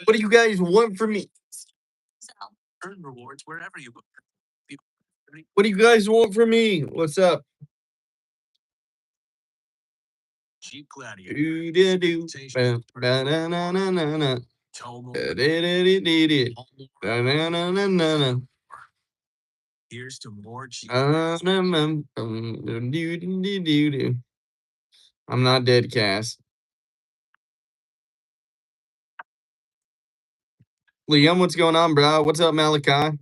What do you guys want from me? What do you guys want from me? What's up? Do-do-do. Ba-na-na-na-na-na. Da-da-da-da-da-da. Da-na-na-na-na-na. Do-do-do-do-do. I'm not dead, Cass. Liam, what's going on, bro? What's up, Malachi?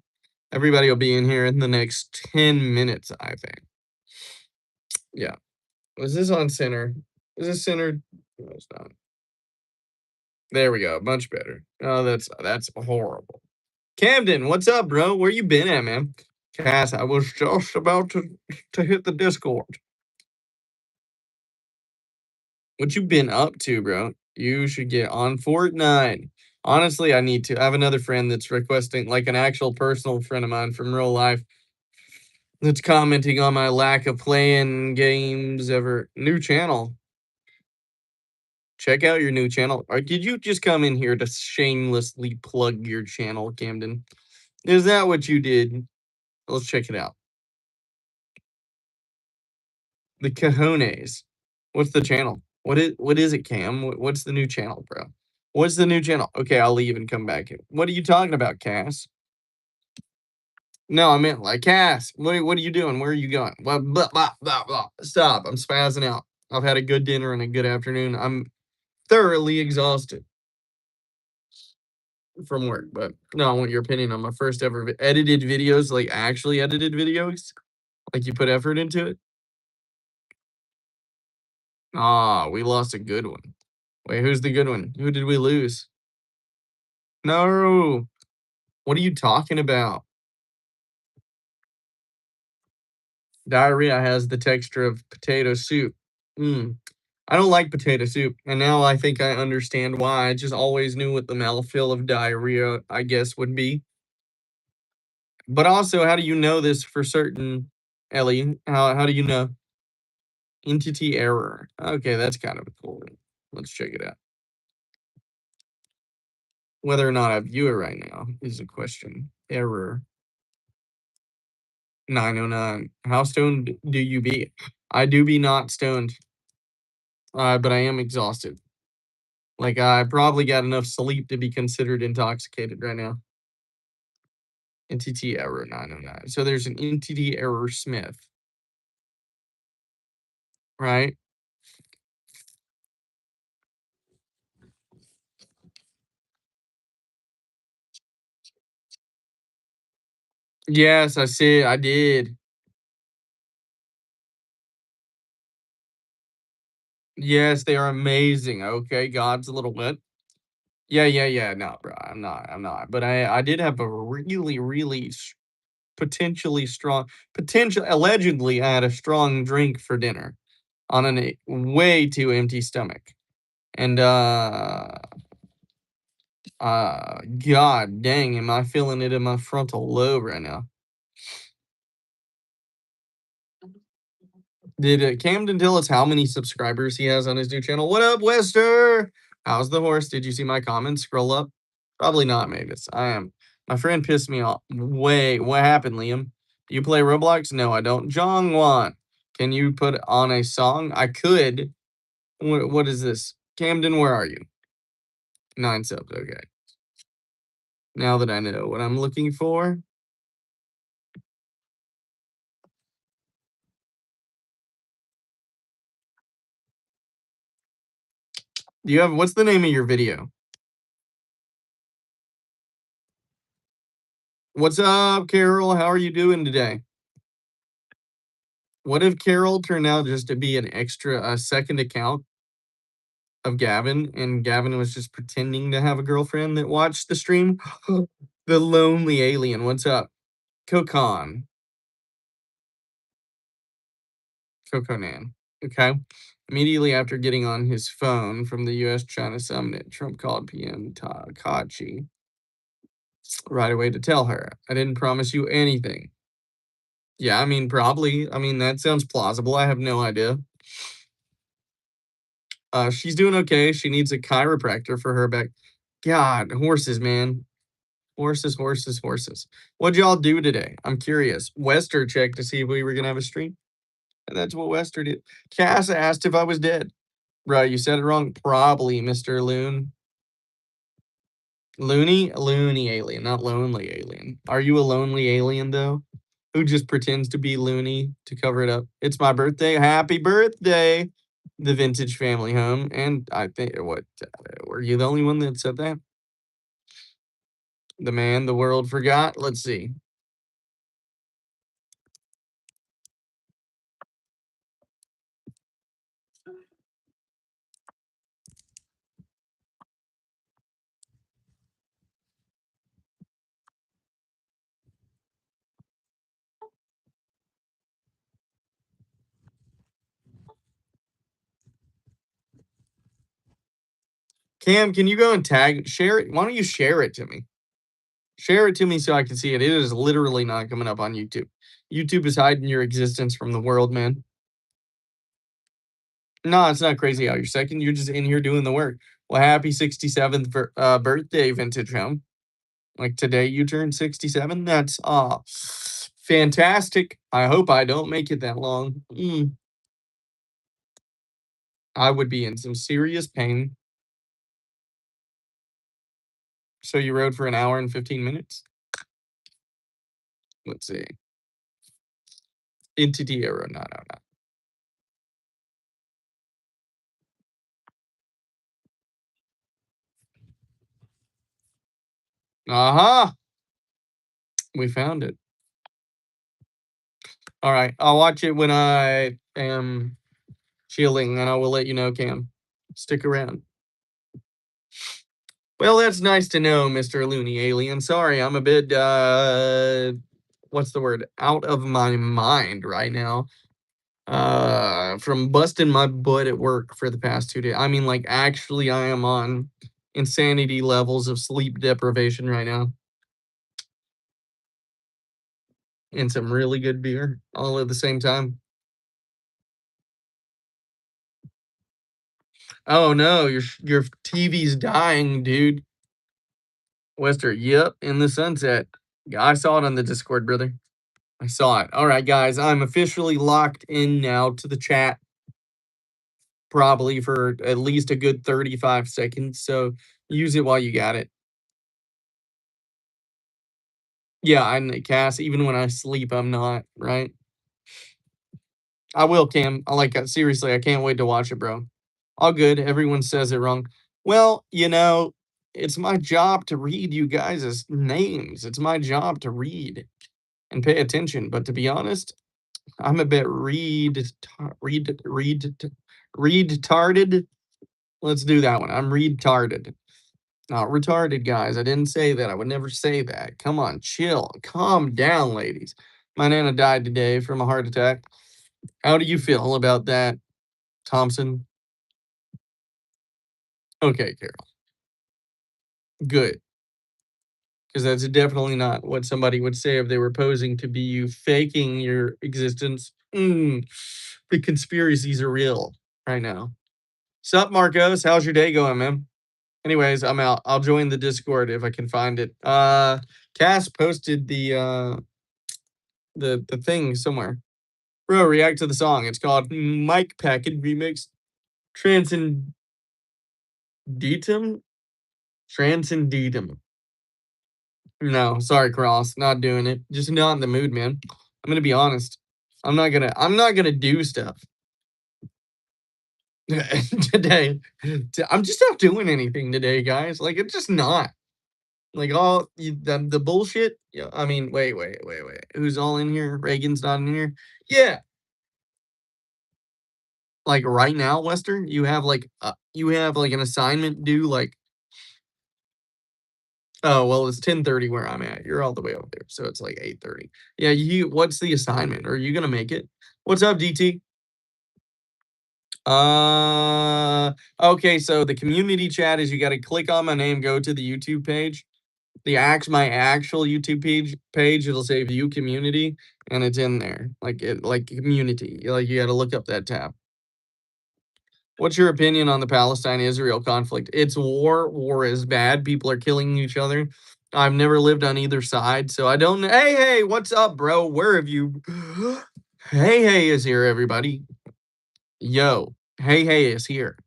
Everybody will be in here in the next 10 minutes, I think. Yeah. Was this on center? Is this centered? No, it's not. There we go. Much better. Oh, that's horrible. Camden, what's up, bro? Where you been at, man? Cass, I was just about to hit the Discord. What you been up to, bro? You should get on Fortnite. Honestly, I need to. I have another friend that's requesting, like an actual personal friend of mine from real life, that's commenting on my lack of playing games ever. New channel. Check out your new channel. Or did you just come in here to shamelessly plug your channel, Camden? Is that what you did? Let's check it out. The Cajones. What's the channel? What is it, Cam? What's the new channel, bro? What's the new channel? Okay, I'll leave and come back. What are you talking about, Cass? No, I meant like Cass. What are you doing? Where are you going? Blah, blah, blah, blah, blah. Stop. I'm spazzing out. I've had a good dinner and a good afternoon. I'm thoroughly exhausted from work, but no, I want your opinion on my first ever edited videos, like actually edited videos, like you put effort into it. Ah, we lost a good one. Wait, who's the good one? Who did we lose? No. What are you talking about? Diarrhea has the texture of potato soup. I don't like potato soup, and now I think I understand why. I just always knew what the mouthfeel of diarrhea, I guess, would be. But also, how do you know this for certain, Ellie? How do you know? Entity error. Okay, that's kind of a cool one. Let's check it out. Whether or not I view it right now is a question. Error 909. How stoned do you be? I do be not stoned, but I am exhausted. Like I probably got enough sleep to be considered intoxicated right now. Entity error 909. So there's an entity error Smith, right? Yes, I see. I did. Yes, they are amazing. Okay, God's a little wet. Yeah. No, bro, I'm not. But I did have a really potentially strong, allegedly, I had a strong drink for dinner on a way too empty stomach, and God dang, am I feeling it in my frontal lobe right now? Did Camden tell us how many subscribers he has on his new channel? What up, Wester? How's the horse? Did you see my comments? Scroll up. Probably not, Mavis. I am. My friend pissed me off. Wait, what happened, Liam? Do you play Roblox? No, I don't. Jongwon, can you put on a song? I could. What is this? Camden, where are you? 9 subs. Okay. Now that I know what I'm looking for. What's the name of your video? What's up, Carol? How are you doing today? What if Carol turned out just to be an extra, a second account of Gavin, and Gavin was just pretending to have a girlfriend that watched the stream? The lonely alien. What's up? Kokon. Kokonan. Okay. Immediately after getting on his phone from the US China summit, Trump called PM Takachi right away to tell her, I didn't promise you anything. Yeah, I mean, probably. I mean, that sounds plausible. I have no idea. She's doing okay. She needs a chiropractor for her back. God, horses, man. Horses, horses, horses. What'd y'all do today? I'm curious. Wester checked to see if we were gonna have a stream. And that's what Wester did. Cass asked if I was dead. Right, you said it wrong. Probably, Mr. Loon. Loony alien, not lonely alien. Are you a lonely alien though? Who just pretends to be loony to cover it up? It's my birthday. Happy birthday, the vintage family home. And I think were you the only one that said that? The man the world forgot. Let's see. Cam, can you go and share it? Why don't you share it to me? Share it to me so I can see it. It is literally not coming up on YouTube. YouTube is hiding your existence from the world, man. No, it's not crazy how you're second. You're just in here doing the work. Well, happy 67th birthday, Vintage Home. Like today you turned 67. That's fantastic. I hope I don't make it that long. I would be in some serious pain. So you rode for an hour and 15 minutes? Let's see. Entity error. No, no, no. Uh-huh. We found it. All right. I'll watch it when I am chilling, and I will let you know, Cam. Stick around. Well, that's nice to know, Mr. Looney Alien. Sorry, I'm a bit what's the word? Out of my mind right now. From busting my butt at work for the past 2 days. I mean, like actually I am on insanity levels of sleep deprivation right now. And some really good beer all at the same time. Oh no, your TV's dying, dude. Wester, yep, in the sunset. Yeah, I saw it on the Discord, brother. I saw it. All right, guys, I'm officially locked in now to the chat, probably for at least a good 35 seconds. So use it while you got it. Yeah, and Cass, even when I sleep, I'm not, right? I will, Cam. I like it. Seriously, I can't wait to watch it, bro. All good. Everyone says it wrong. Well, it's my job to read you guys' names. It's my job to read and pay attention. But to be honest, I'm a bit retarded. Let's do that one. I'm retarded. Not retarded, guys. I didn't say that. I would never say that. Come on, chill. Calm down, ladies. My nana died today from a heart attack. How do you feel about that, Thompson? Okay, Carol. Good. Because that's definitely not what somebody would say if they were posing to be you faking your existence. The conspiracies are real right now. Sup, Marcos? How's your day going, man? Anyways, I'm out. I'll join the Discord if I can find it. Cass posted the thing somewhere. Bro, react to the song. It's called Mike Packet Remix Transcendentum. Transcendentum. No, sorry, Cross. Not doing it. Just not in the mood, man. I'm gonna be honest. I'm not gonna do stuff. today. I'm just not doing anything today, guys. Like it's just not. Like all the bullshit. Yeah, I mean, wait. Who's all in here? Reagan's not in here. Yeah, like right now, Western, you have like an assignment due. Like, oh well, it's 10:30 where I'm at. You're all the way over there, so it's like 8:30. Yeah, you. What's the assignment? Are you gonna make it? What's up, DT? Okay, so the community chat is you got to click on my name, go to the YouTube page. My actual YouTube page, it'll say view community, and it's in there. Like community. Like you got to look up that tab. What's your opinion on the Palestine-Israel conflict? It's war. War is bad. People are killing each other. I've never lived on either side, so I don't know. Hey, what's up, bro? Where have you? Hey is here, everybody. Yo, hey is here.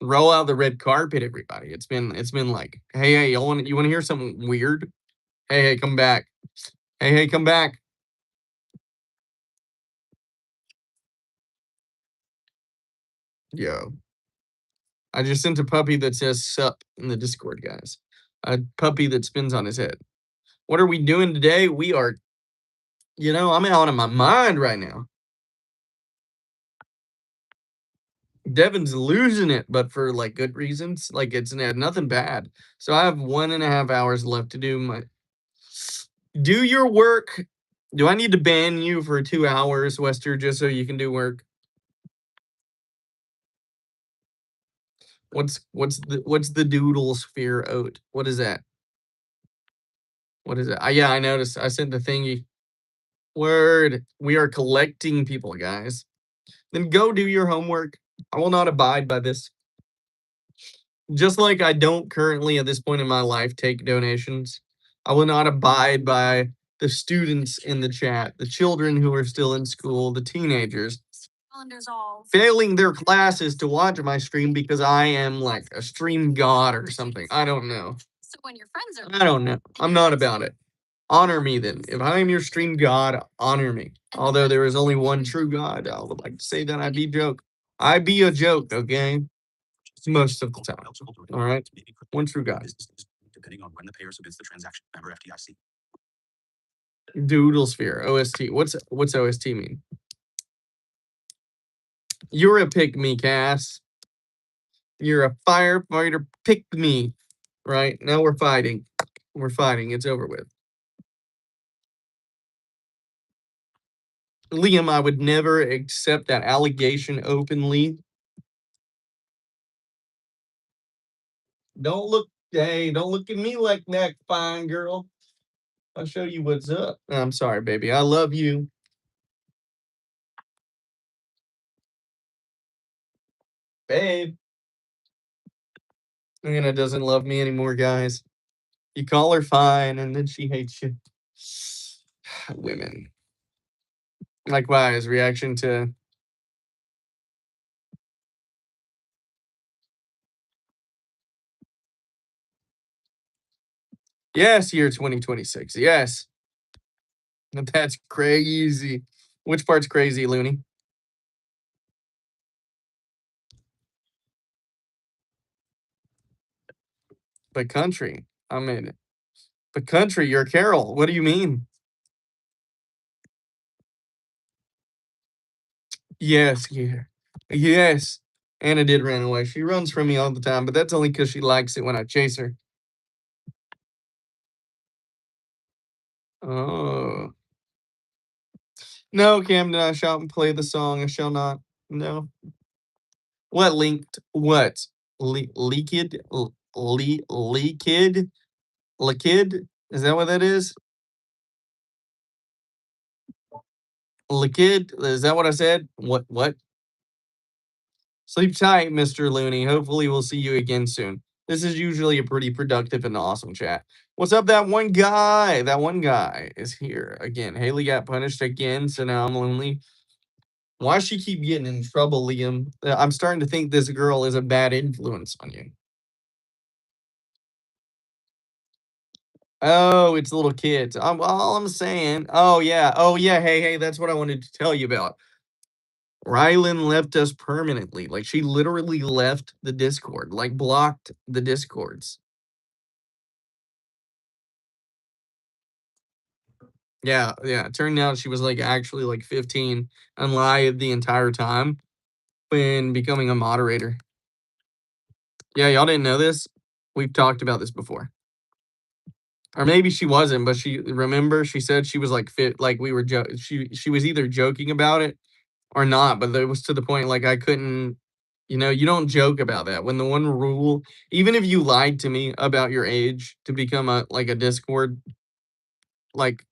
Roll out the red carpet, everybody. It's been like, hey, you want to hear something weird? Hey, come back. Hey, come back. Yo, I just sent a puppy that says sup in the Discord, guys. A puppy that spins on his head. What are we doing today? I'm out of my mind right now. Devin's losing it, but for like good reasons. Like it's nothing bad. So I have 1.5 hours left to do your work. Do I need to ban you for 2 hours, Wester, just so you can do work? What's the doodle sphere oat? What is that? What is it? Yeah, I noticed. I sent the thingy. Word. We are collecting people, guys. Then go do your homework. I will not abide by this. Just like I don't currently at this point in my life take donations. I will not abide by the students in the chat, the children who are still in school, the teenagers failing their classes to watch my stream because I am like a stream god or something. I don't know. I don't know. I'm not about it. Honor me then. If I am your stream god, honor me. Although there is only one true God, I would like to say that I be joke. I be a joke, okay? Most of the time. All right. One true God. Doodle sphere. OST. What's OST mean? You're a pick me, Cass. You're a firefighter pick me. Right? Now we're fighting. We're fighting. It's over with. Liam, I would never accept that allegation openly. Don't look at me like that, fine girl. I'll show you what's up. I'm sorry, baby. I love you. Babe. Anna doesn't love me anymore, guys. You call her fine, and then she hates you. Women. Likewise, reaction to yes, year 2026. Yes. That's crazy. Which part's crazy, Looney? But country. I mean, but country, you're Carol. What do you mean? Yes, yeah. Yes. Anna did run away. She runs from me all the time, but that's only because she likes it when I chase her. Oh. No, Camden, I shall play the song. I shall not. No. What linked? What? Leaked? Leaked? Liquid? Is that what that is? Liquid? Is that what I said? What? Sleep tight, Mr. Looney. Hopefully we'll see you again soon. This is usually a pretty productive and awesome chat. What's up, that one guy? That one guy is here again. Haley got punished again, so now I'm lonely. Why she keep getting in trouble, Liam? I'm starting to think this girl is a bad influence on you. Oh, it's little kids. All I'm saying. Oh yeah. Hey. That's what I wanted to tell you about. Rylan left us permanently. Like, she literally left the Discord, like, blocked the Discords. Yeah, yeah. It turned out she was, like, actually, like, 15 and lied the entire time when becoming a moderator. Yeah, y'all didn't know this? We've talked about this before. Or maybe she wasn't, but she said she was, like, fit, like, we were she was either joking about it or not, but it was to the point, like, I couldn't, you don't joke about that. When the one rule, even if you lied to me about your age to become a Discord, like,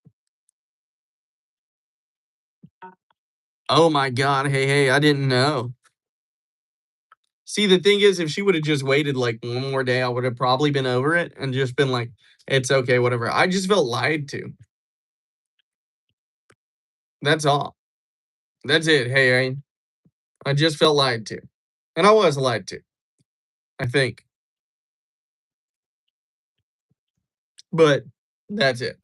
oh my God, hey, I didn't know. See, the thing is, if she would have just waited like one more day, I would have probably been over it and just been like, it's okay, whatever. I just felt lied to. That's all. That's it. Hey, I just felt lied to. And I was lied to, I think. But that's it.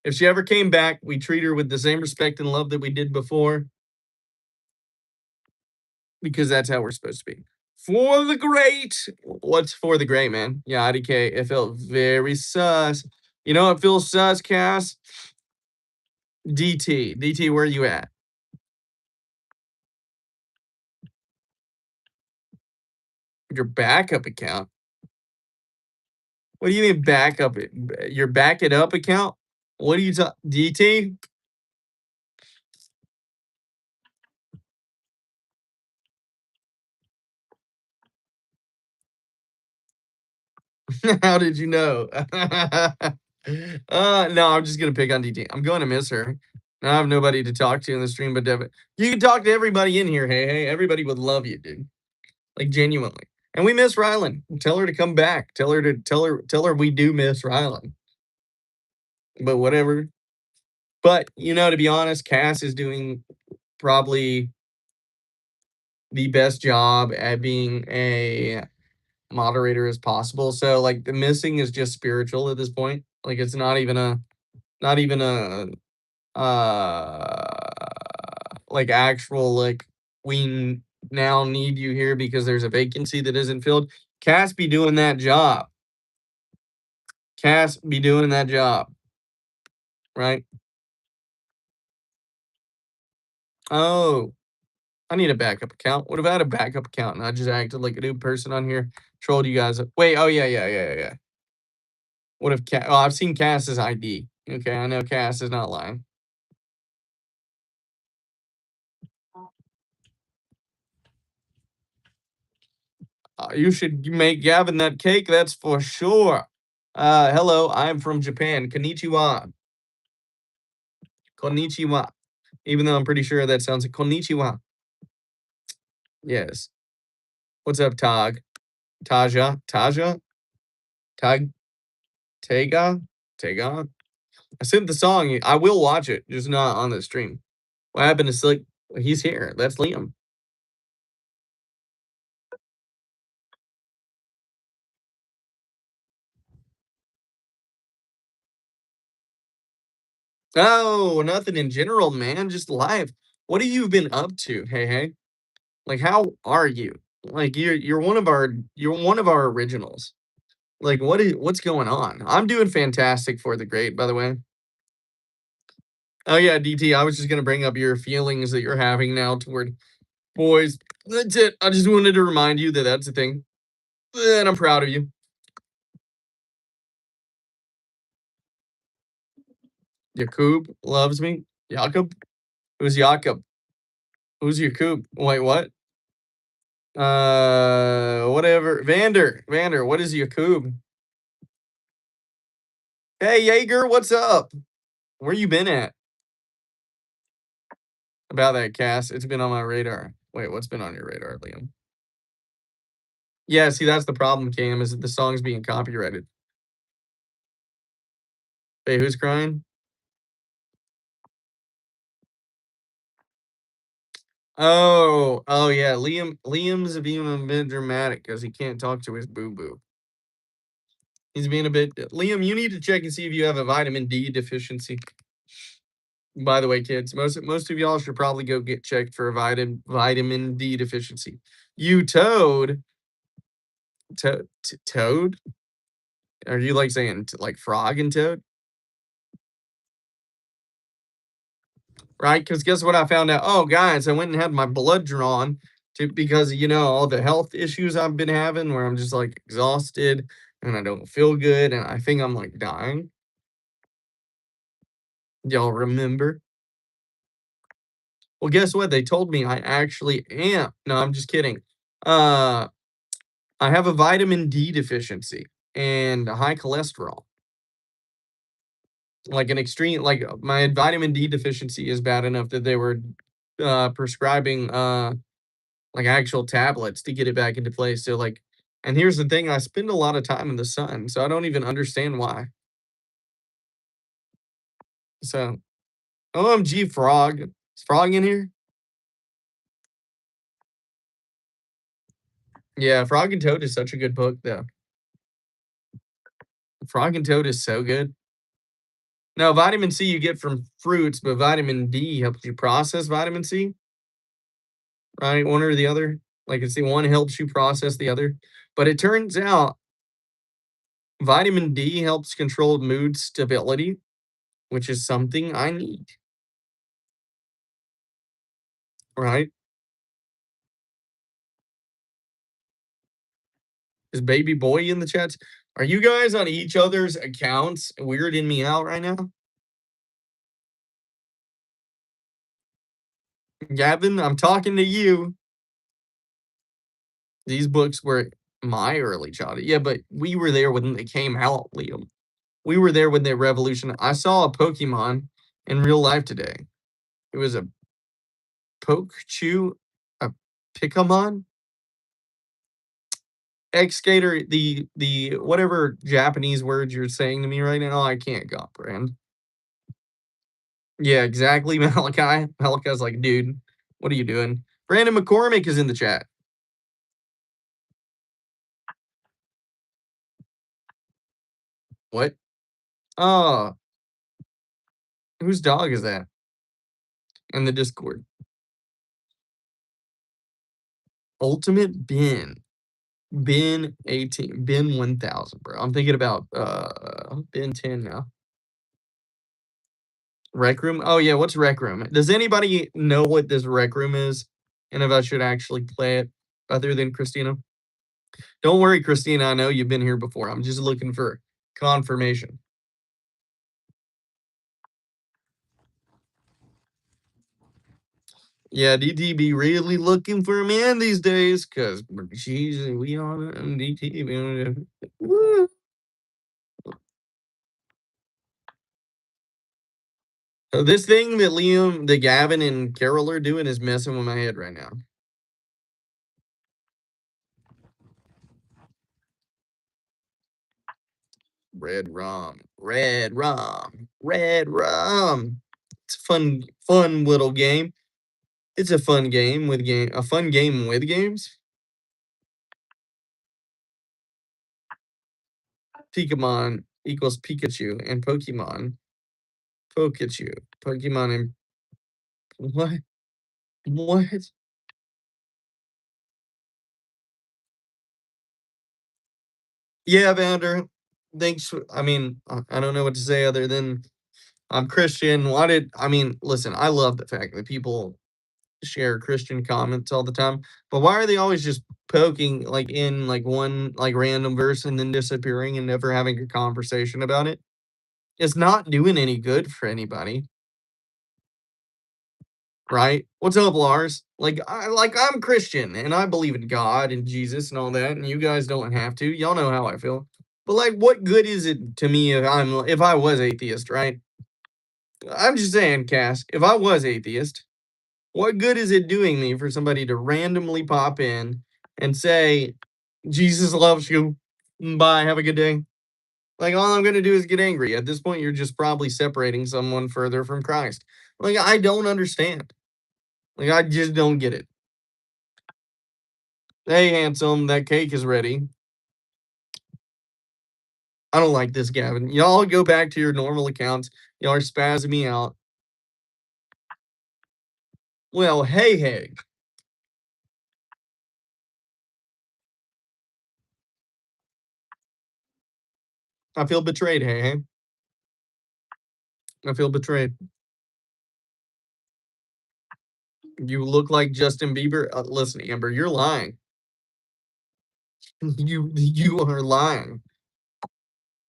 If she ever came back, we treat her with the same respect and love that we did before, because that's how we're supposed to be. For the great. What's for the great, man? Yeah, IDK. It felt very sus. You know what feels sus, Cass? DT, where you at? Your backup account? What do you mean backup? Your back it up account? What are you talking? DT? How did you know? No, I'm just gonna pick on DT. I'm going to miss her. I have nobody to talk to in the stream but Devin. You can talk to everybody in here. Hey, everybody would love you, dude. Like, genuinely. And we miss Rylan. Tell her to come back. Tell her we do miss Rylan. But whatever. But to be honest, Cass is doing probably the best job at being a moderator as possible. So, like, the missing is just spiritual at this point. Like, it's not even a like, actual, like, we now need you here because there's a vacancy that isn't filled. Cass be doing that job. Cass be doing that job, right? Oh, I need a backup account. What if I had a backup account and I just acted like a new person on here, trolled you guys? Wait, oh yeah. What if Cass? Oh, I've seen Cass's ID. Okay, I know Cass is not lying. You should make Gavin that cake, that's for sure. Hello, I'm from Japan. Konnichiwa. Konnichiwa. Even though I'm pretty sure that sounds like konnichiwa. Yes. What's up, Tag? Taja? Tag? Tega? Tega? I sent the song. I will watch it, just not on the stream. What happened to Slick? He's here. That's Liam. Oh, nothing in general, man. Just life. What have you been up to? Hey. Like, how are you? Like, you're one of our originals. Like, what's going on? I'm doing fantastic for the great, by the way. Oh yeah, DT. I was just gonna bring up your feelings that you're having now toward boys. That's it. I just wanted to remind you that that's the thing, and I'm proud of you. Jakub loves me. Jakob? Who's Jakob? Who's Jakub? Wait, what? Whatever. Vander. What is Jakub? Hey, Jaeger. What's up? Where you been at? About that cast, it's been on my radar. Wait, what's been on your radar, Liam? Yeah, see, that's the problem, Cam, is that the song's being copyrighted. Hey, who's crying? Oh yeah. Liam's being a bit dramatic because he can't talk to his boo boo. He's being a bit. Liam, you need to check and see if you have a vitamin D deficiency. By the way, kids, most of y'all should probably go get checked for a vitamin D deficiency. You toad, toad? Are you like saying like frog and toad? Right? Because guess what I found out? Oh, guys, I went and had my blood drawn because all the health issues I've been having where I'm just like exhausted and I don't feel good and I think I'm like dying. Y'all remember? Well, guess what? They told me I actually am. No, I'm just kidding. Uh, I have a vitamin D deficiency and a high cholesterol. Like an extreme, like my vitamin D deficiency is bad enough that they were prescribing like actual tablets to get it back into place. So like, and here's the thing: I spend a lot of time in the sun, so I don't even understand why. So, OMG, Frog! Is Frog in here? Yeah, Frog and Toad is such a good book, though. Frog and Toad is so good. No, vitamin C you get from fruits, but vitamin D helps you process vitamin C, right? One or the other. Like it's the one helps you process the other. But it turns out vitamin D helps control mood stability, which is something I need, right? Is baby boy in the chats? Are you guys on each other's accounts weirding me out right now? Gavin, I'm talking to you. These books were my early childhood. Yeah, but we were there when they came out, Liam. We were there when they revolution. I saw a Pokemon in real life today. It was a Pokechew, a Pickamon, X-Skater, the whatever Japanese words you're saying to me right now, I can't comprehend. Yeah, exactly, Malachi. Malachi's like, dude, what are you doing? Brandon McCormick is in the chat. What? Oh, whose dog is that? In the Discord. Ultimate Ben. Ben 18. Ben 1000, bro. I'm thinking about Ben 10 now. Rec Room? Oh yeah, what's Rec Room? Does anybody know what this Rec Room is? And if I should actually play it other than Christina? Don't worry, Christina. I know you've been here before. I'm just looking for confirmation. Yeah, DT be really looking for a man these days, cause we on DT. Woo. So this thing that Gavin, and Carol are doing is messing with my head right now. Red rum, red rum, red rum. It's a fun little game. It's a fun game with a fun game with games. Pokemon equals Pikachu and Pokemon. Pikachu. Pokemon and what? What? Yeah, Vander. Thanks. I mean, I don't know what to say other than I'm Christian. Listen, I love the fact that people share Christian comments all the time, but why are they always just poking like in like one like random verse and then disappearing and never having a conversation about it? It's not doing any good for anybody, right? What's up, Lars? I'm Christian and I believe in God and Jesus and all that, and you guys don't have to. Y'all know how I feel. But like, what good is it to me if I was atheist, right? I'm just saying, Cass, if I was atheist, what good is it doing me for somebody to randomly pop in and say, Jesus loves you. Bye. Have a good day. Like, all I'm going to do is get angry. At this point, you're just probably separating someone further from Christ. Like, I don't understand. Like, I just don't get it. Hey, handsome, that cake is ready. I don't like this, Gavin. Y'all go back to your normal accounts. Y'all are spazzing me out. Well, hey. I feel betrayed, hey. I feel betrayed. You look like Justin Bieber. Listen, Amber, you're lying. You are lying.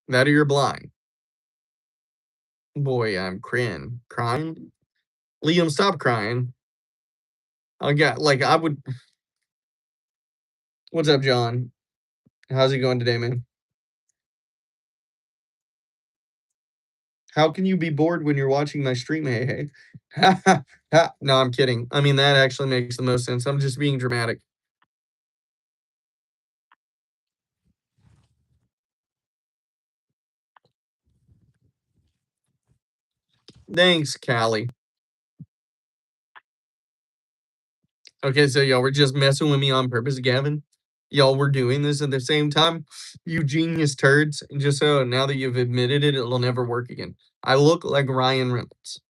That or you're blind. Boy, I'm crying. Crying? Liam, stop crying. I got like I would. What's up, John? How's it going today, man? How can you be bored when you're watching my stream? Hey. Ha ha ha. No, I'm kidding. I mean, that actually makes the most sense. I'm just being dramatic. Thanks, Callie. Okay, so y'all were just messing with me on purpose, Gavin. Y'all were doing this at the same time. You genius turds. And just so now that you've admitted it, it'll never work again. I look like Ryan Reynolds.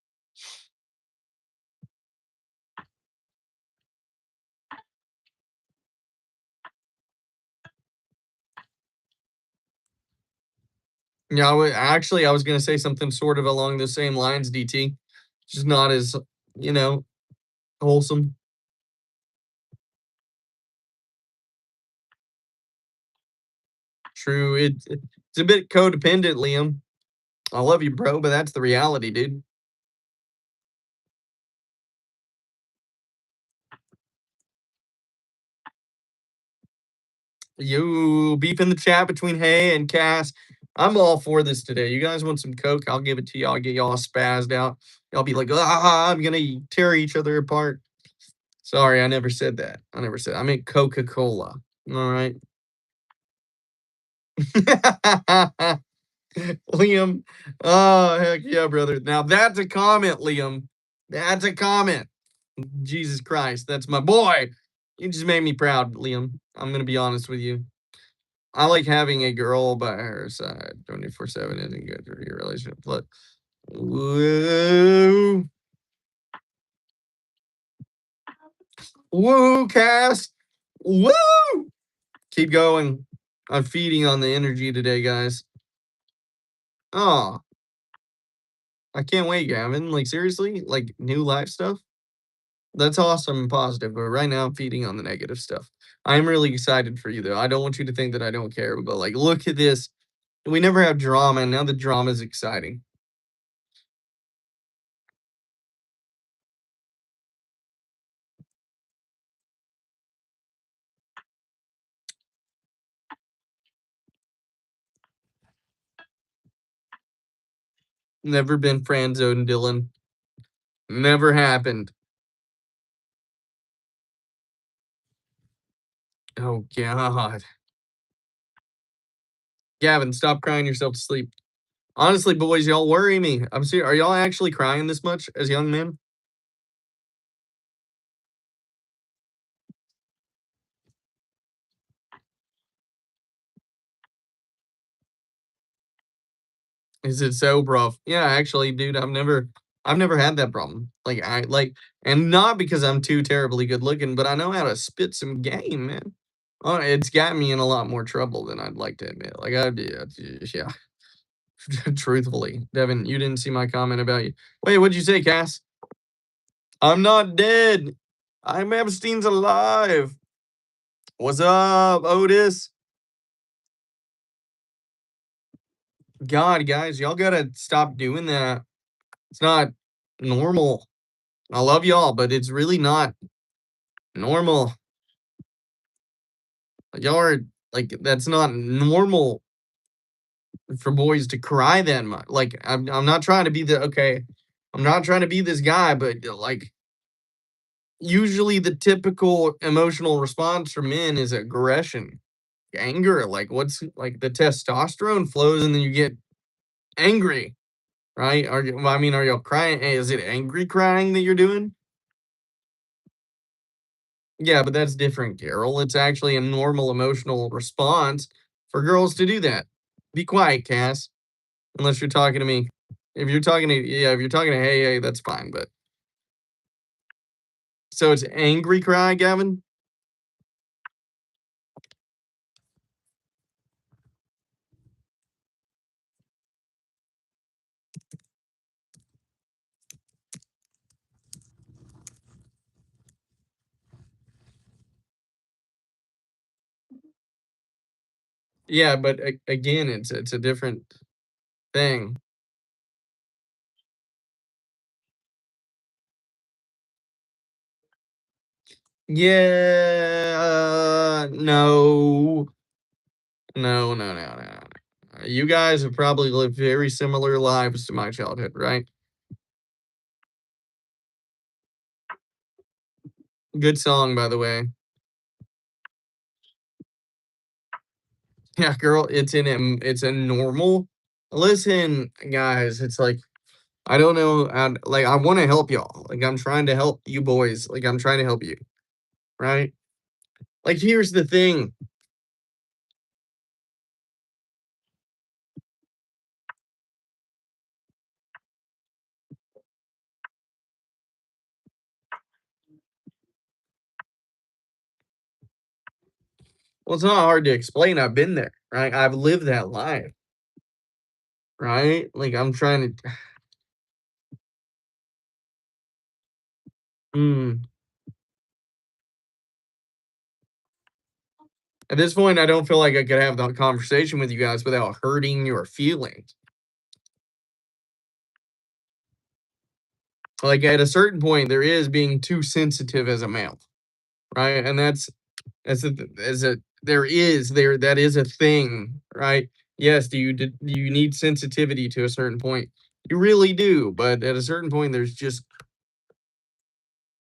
Yeah, actually, I was going to say something sort of along the same lines, DT. Just not as, you know, wholesome. True. It's a bit codependent, Liam. I love you, bro, but that's the reality, dude. You beef in the chat between Hay and Cass. I'm all for this today. You guys want some Coke? I'll give it to y'all. I'll get y'all spazzed out. Y'all be like, I'm gonna tear each other apart. Sorry, I never said that. I never said I meant Coca-Cola. All right. Liam. Oh, heck yeah, brother. Now that's a comment, Liam. That's a comment. Jesus Christ. That's my boy. You just made me proud, Liam. I'm gonna be honest with you. I like having a girl by her side 24/7 isn't good for your relationship. Look, woo, woo, Cass, woo. Keep going. I'm feeding on the energy today, guys. Oh, I can't wait, Gavin. Like seriously, like new life stuff. That's awesome and positive. But right now, I'm feeding on the negative stuff. I'm really excited for you, though. I don't want you to think that I don't care, but like, look at this. We never have drama, and now the drama is exciting. Never been friend zoned, Dylan. Never happened. Oh God. Gavin, stop crying yourself to sleep. Honestly, boys, y'all worry me. I'm serious. Are y'all actually crying this much as young men? Is it so, bro? Yeah, actually, dude, I've never had that problem. Like I like, and not because I'm too terribly good looking, but I know how to spit some game, man. Oh, it's got me in a lot more trouble than I'd like to admit. Like I did, yeah. Truthfully, Devin, you didn't see my comment about you. Wait, what'd you say, Cass? I'm not dead. I'm Epstein's alive. What's up, Otis? God, guys, y'all gotta stop doing that. It's not normal. I love y'all, but it's really not normal. Like, y'all are like that's not normal for boys to cry that much. Like I'm not trying to be the okay. I'm not trying to be this guy, but like usually the typical emotional response from men is aggression, anger. Like what's like the testosterone flows and then you get angry, right? Are you, well, I mean, are y'all crying? Hey, is it angry crying that you're doing? Yeah, but that's different, Carol. It's actually a normal emotional response for girls to do that. Be quiet, Cass, unless you're talking to me. If you're talking to, yeah, if you're talking to hey, that's fine. But So it's angry cry, Gavin? Yeah, but again, it's a different thing. Yeah, no. No, no, no, no. You guys have probably lived very similar lives to my childhood, right? Good song, by the way. Yeah, girl, it's a normal. Listen, guys, it's like I don't know, like I want to help y'all. Like I'm trying to help you boys. Like I'm trying to help you, right? Like here's the thing. Well, it's not hard to explain. I've been there, right? I've lived that life, right? Like I'm trying to. Mm. At this point, I don't feel like I could have that conversation with you guys without hurting your feelings. Like at a certain point, there is being too sensitive as a male, right? And as a that is a thing, right? Yes, do you need sensitivity to a certain point? You really do, but at a certain point, there's just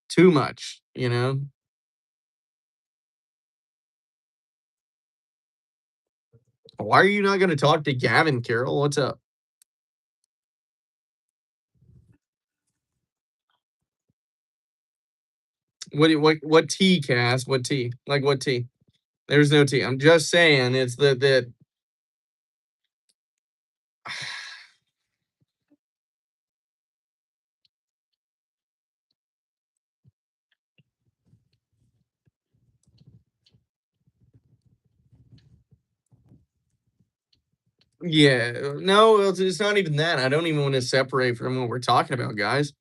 too much, you know? Why are you not going to talk to Gavin, Carol? What's up? What tea, Cass? What tea? Like what tea? There's no tea. I'm just saying it's the yeah. No, it's not even that. I don't even want to separate from what we're talking about, guys.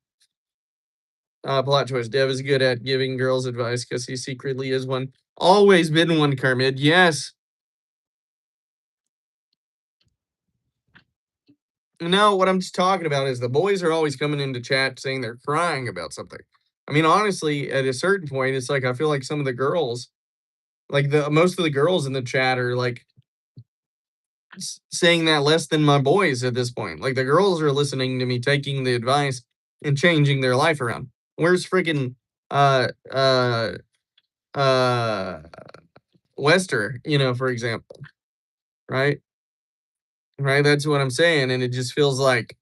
Plot twist. Dev is good at giving girls advice because he secretly is one. Always been one, Kermit. Yes. No, what I'm just talking about is the boys are always coming into chat saying they're crying about something. I mean, honestly, at a certain point, it's like I feel like some of the girls, like the most of the girls in the chat are like saying that less than my boys at this point. Like the girls are listening to me, taking the advice and changing their life around. Where's freaking uh uh uh Wester, for example, right? Right? That's what I'm saying. And it just feels like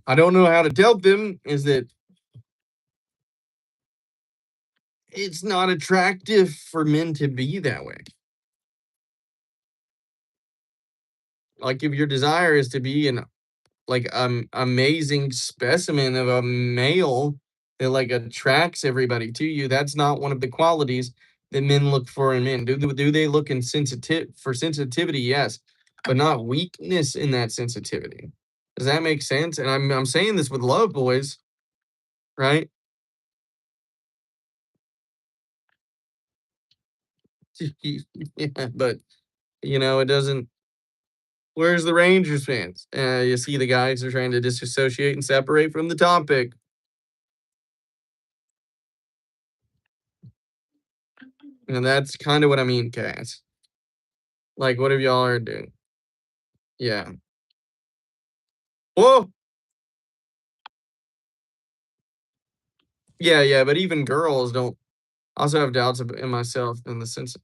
I don't know how to tell them is that it's not attractive for men to be that way. Like if your desire is to be an like amazing specimen of a male that like attracts everybody to you, that's not one of the qualities that men look for in men. Do they look in sensitivity? Yes, but not weakness in that sensitivity. Does that make sense? And I'm saying this with love, boys, right? Yeah, but it doesn't. Where's the Rangers fans? You see the guys are trying to disassociate and separate from the topic. And that's kind of what I mean, Cass. Like, what if y'all are doing? Yeah. Whoa. Yeah, yeah. But even girls don't also have doubts in myself in the sense.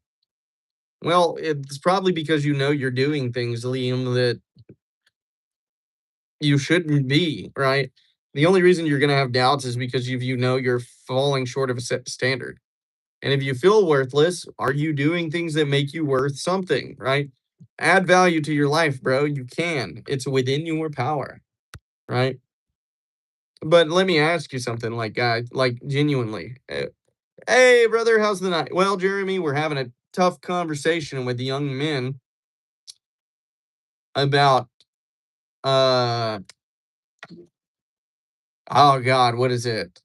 Well, it's probably because you're doing things, Liam, that you shouldn't be, right? The only reason you're going to have doubts is because you're falling short of a set standard. And if you feel worthless, are you doing things that make you worth something, right? Add value to your life, bro. You can. It's within your power, right? But let me ask you something, like, like, genuinely, "Hey, brother, how's the night?" "Well, Jeremy, we're having a tough conversation with young men about, uh, oh god, what is it?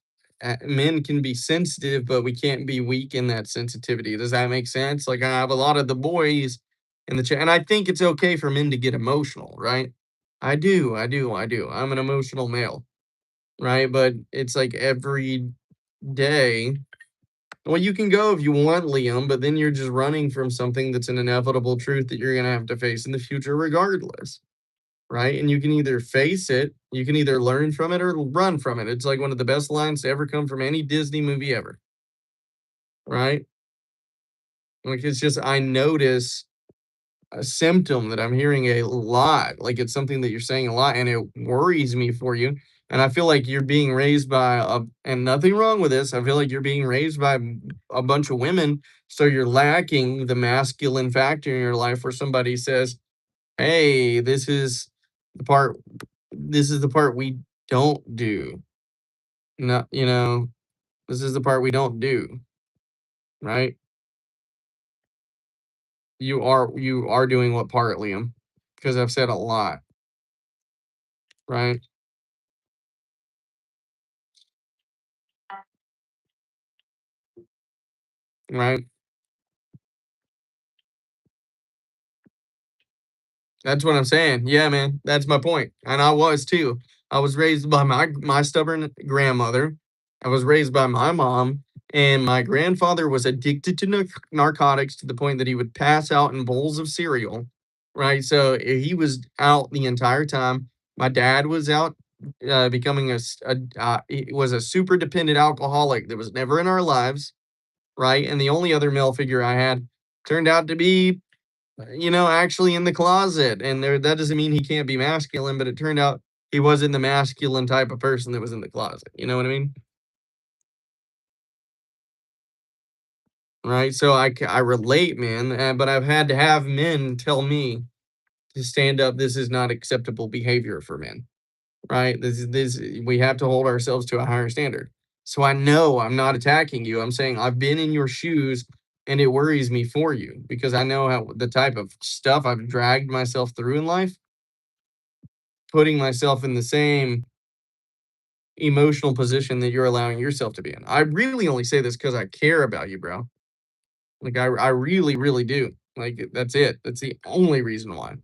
Men can be sensitive, but we can't be weak in that sensitivity." Does that make sense? Like, I have a lot of the boys in the chat, and I think it's okay for men to get emotional, right? I do. I'm an emotional male, right? But it's like every day. Well, you can go if you want, Liam, but then you're just running from something that's an inevitable truth that you're gonna have to face in the future regardless, right? And you can either face it, you can either learn from it or run from it. It's like one of the best lines to ever come from any Disney movie ever, right? Like, it's just I notice a symptom that I'm hearing a lot. Like, it's something that you're saying a lot, and it worries me for you. And I feel like you're being raised by and nothing wrong with this. I feel like you're being raised by a bunch of women, so you're lacking the masculine factor in your life where somebody says, "Hey, the part. This is the part we don't do. Not, this is the part we don't do." Right? You are doing what part, Liam? Because I've said a lot. Right? Right? That's what I'm saying. Yeah, man. That's my point. And I was too. I was raised by my stubborn grandmother. I was raised by my mom, and my grandfather was addicted to narcotics to the point that he would pass out in bowls of cereal. Right. So he was out the entire time. My dad was out becoming he was a super dependent alcoholic that was never in our lives. Right. And the only other male figure I had turned out to be actually in the closet. And that doesn't mean he can't be masculine, but it turned out he wasn't the masculine type of person that was in the closet. You know what I mean? Right. So I relate, man. But I've had to have men tell me to stand up. This is not acceptable behavior for men. Right. This we have to hold ourselves to a higher standard. So I know I'm not attacking you. I'm saying I've been in your shoes and it worries me for you because I know how the type of stuff I've dragged myself through in life, putting myself in the same emotional position that you're allowing yourself to be in. I really only say this because I care about you, bro. Like, I really, really do. Like, that's it. That's the only reason why.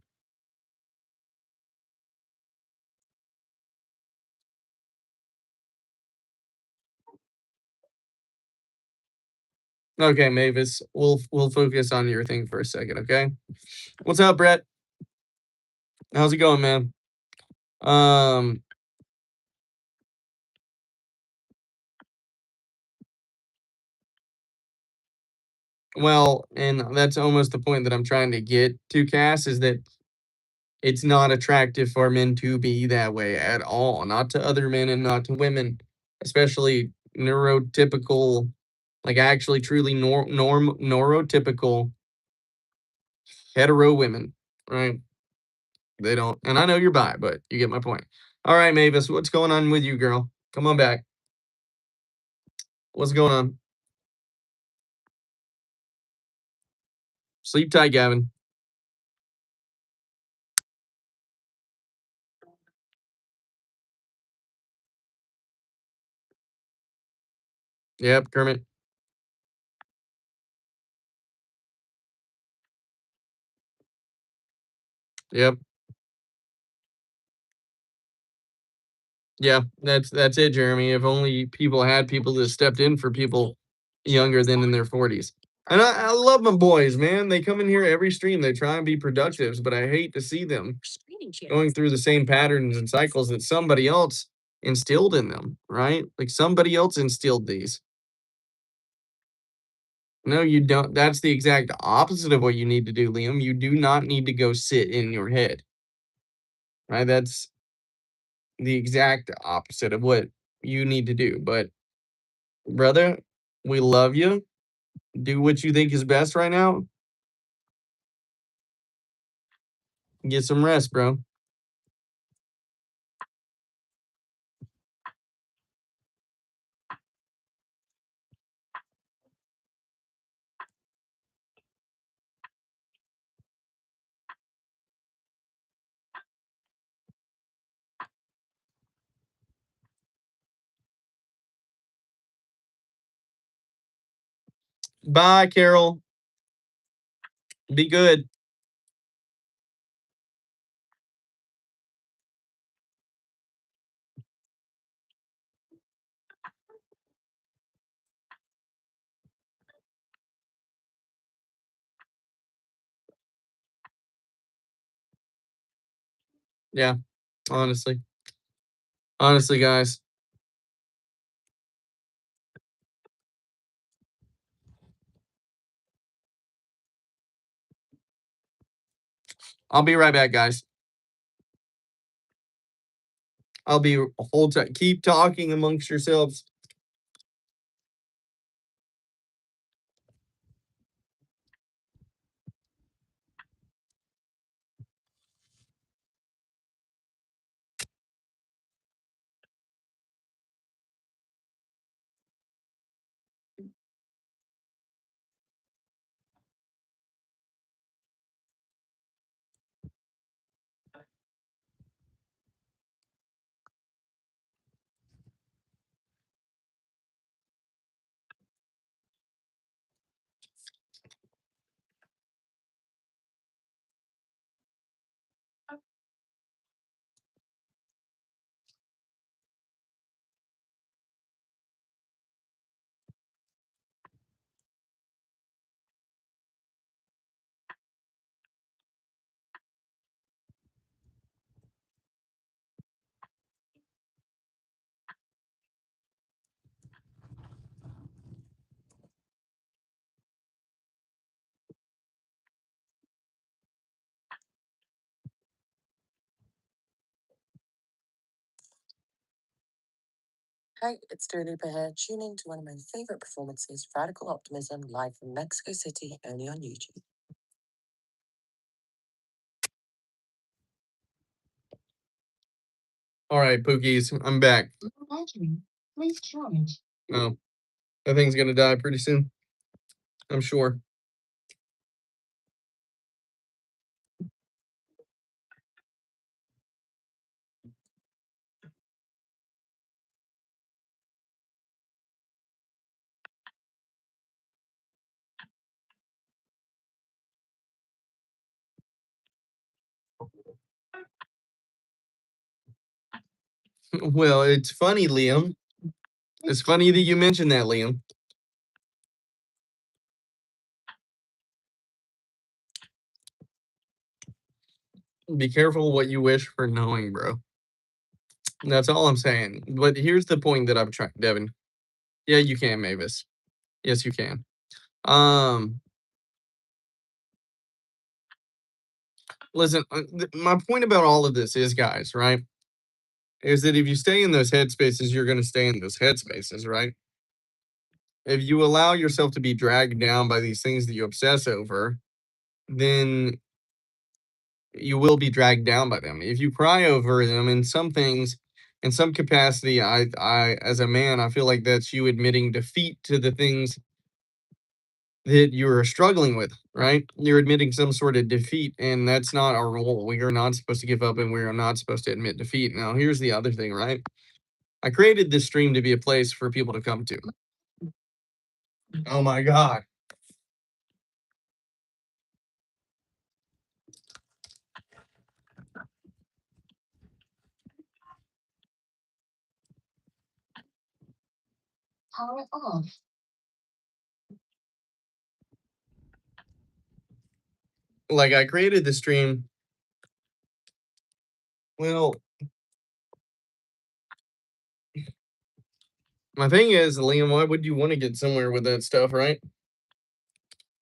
Okay, Mavis, we'll focus on your thing for a second, okay? What's up, Brett? How's it going, man? Um, well, and that's almost the point that I'm trying to get to, Cass, is that it's not attractive for men to be that way at all, not to other men and not to women, especially neurotypical, like actually truly neurotypical hetero women, right? They don't, and I know you're bi, but you get my point. All right, Mavis, what's going on with you, girl? Come on back. What's going on? Sleep tight, Gavin. Yep, Kermit. Yep. Yeah, that's it, Jeremy. If only people had people that stepped in for people younger than in their 40s. And I love my boys, man. They come in here every stream. They try and be productive, but I hate to see them going through the same patterns and cycles that somebody else instilled in them, right? Like somebody else instilled these. No, you don't. That's the exact opposite of what you need to do, Liam. You do not need to go sit in your head, right? That's the exact opposite of what you need to do. But brother, we love you. Do what you think is best right now. Get some rest, bro. Bye, Carol. Be good. Yeah, honestly. Honestly, guys. I'll be right back, guys. I'll be hold tight. Keep talking amongst yourselves. Hi, it's Dua Lipa here. Tune in to one of my favorite performances, Radical Optimism, live from Mexico City, only on YouTube. All right, Pookies, I'm back. Please charge. Oh, that thing's gonna die pretty soon. I'm sure. Well, it's funny, Liam. It's funny that you mentioned that, Liam. Be careful what you wish for knowing, bro. That's all I'm saying. But here's the point that I'm trying, Devin. Yeah, you can, Mavis. Yes, you can. Um, Listen, my point about all of this is, guys, right? Is that if you stay in those headspaces, you're going to stay in those headspaces, right? If you allow yourself to be dragged down by these things that you obsess over, then you will be dragged down by them. If you cry over them in some things, in some capacity, as a man, I feel like that's you admitting defeat to the things that you're struggling with, right? You're admitting some sort of defeat, and that's not our role. We are not supposed to give up, and we are not supposed to admit defeat. Now, here's the other thing, right? I created this stream to be a place for people to come to. Oh my God. Power off. Like, I created the stream. Well, my thing is, Liam, why would you want to get somewhere with that stuff, right?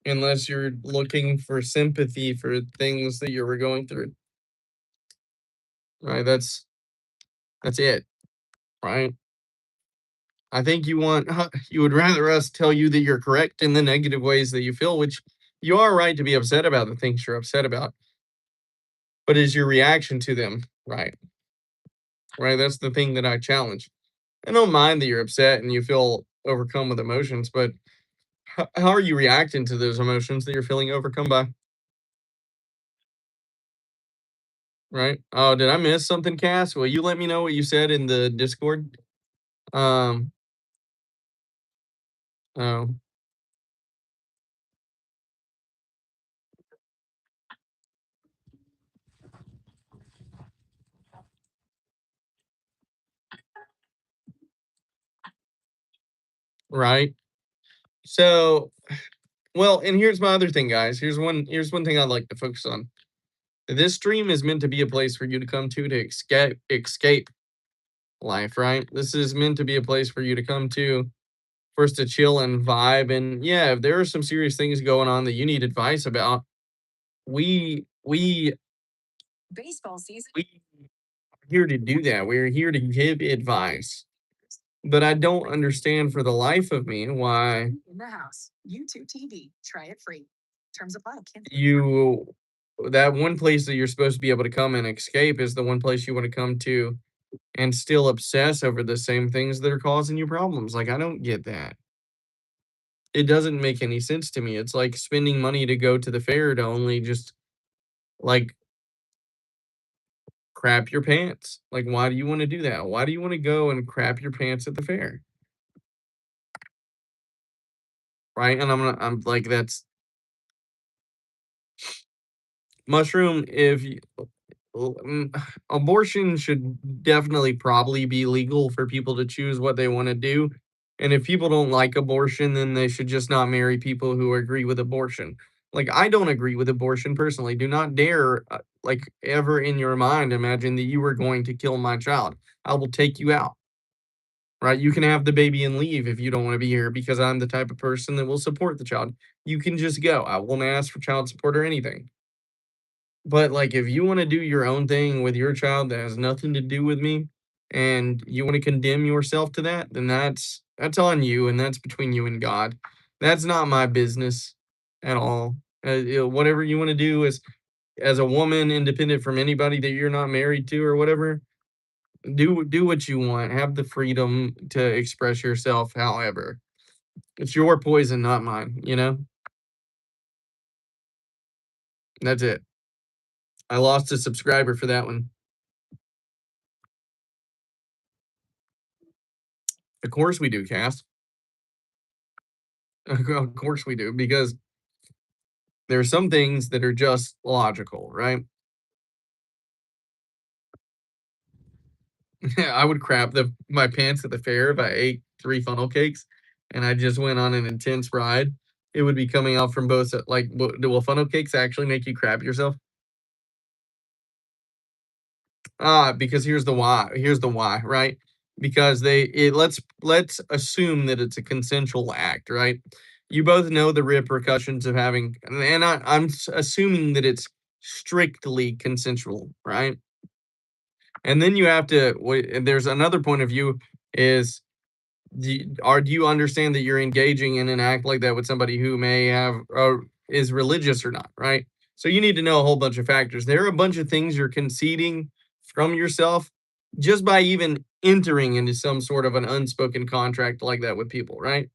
Unless you're looking for sympathy for things that you were going through. Right? That's it. Right? I think you would rather us tell you that you're correct in the negative ways that you feel, which you are right to be upset about the things you're upset about. But is your reaction to them right? Right? That's the thing that I challenge. I don't mind that you're upset and you feel overcome with emotions, but how are you reacting to those emotions that you're feeling overcome by? Right? Oh, did I miss something, Cass? Will you let me know what you said in the Discord? Um, oh, right? So, well, and here's my other thing, guys. Here's one thing I'd like to focus on. This stream is meant to be a place for you to come to escape life, right? This is meant to be a place for you to come to for us to chill and vibe. And yeah, if there are some serious things going on that you need advice about, we Baseball season. we here to do that. We're here to give advice. But I don't understand for the life of me why In the house. YouTube TV. Try it free. Terms apply. you that one place that you're supposed to be able to come and escape is the one place you want to come to and still obsess over the same things that are causing you problems. Like, I don't get that. It doesn't make any sense to me. It's like spending money to go to the fair to only just like crap your pants. Like, why do you want to do that? Why do you want to go and crap your pants at the fair? Right? And I'm like, that's mushroom. Abortion should definitely probably be legal for people to choose what they want to do. And if people don't like abortion, then they should just not marry people who agree with abortion. Like, I don't agree with abortion personally. Do not dare, like, ever in your mind imagine that you are going to kill my child. I will take you out. Right? You can have the baby and leave if you don't want to be here because I'm the type of person that will support the child. You can just go. I won't ask for child support or anything. But, like, if you wanna do your own thing with your child that has nothing to do with me, and you wanna condemn yourself to that, then that's on you, and that's between you and God. That's not my business at all. Whatever you wanna do as a woman, independent from anybody that you're not married to or whatever, do what you want. Have the freedom to express yourself however. It's your poison, not mine, you know? That's it. I lost a subscriber for that one. Of course we do, Cass. Of course we do, because there are some things that are just logical, right? I would crap my pants at the fair if I ate 3 funnel cakes and I just went on an intense ride. It would be coming out from both like, will funnel cakes actually make you crap yourself? Because here's the why. Here's the why, right? Because let's assume that it's a consensual act, right? You both know the repercussions of having, and I'm assuming that it's strictly consensual, right? And then you have to. And there's another point of view is do you understand that you're engaging in an act like that with somebody who may have is religious or not, right? So you need to know a whole bunch of factors. There are a bunch of things you're conceding from yourself just by even entering into some sort of an unspoken contract like that with people, right?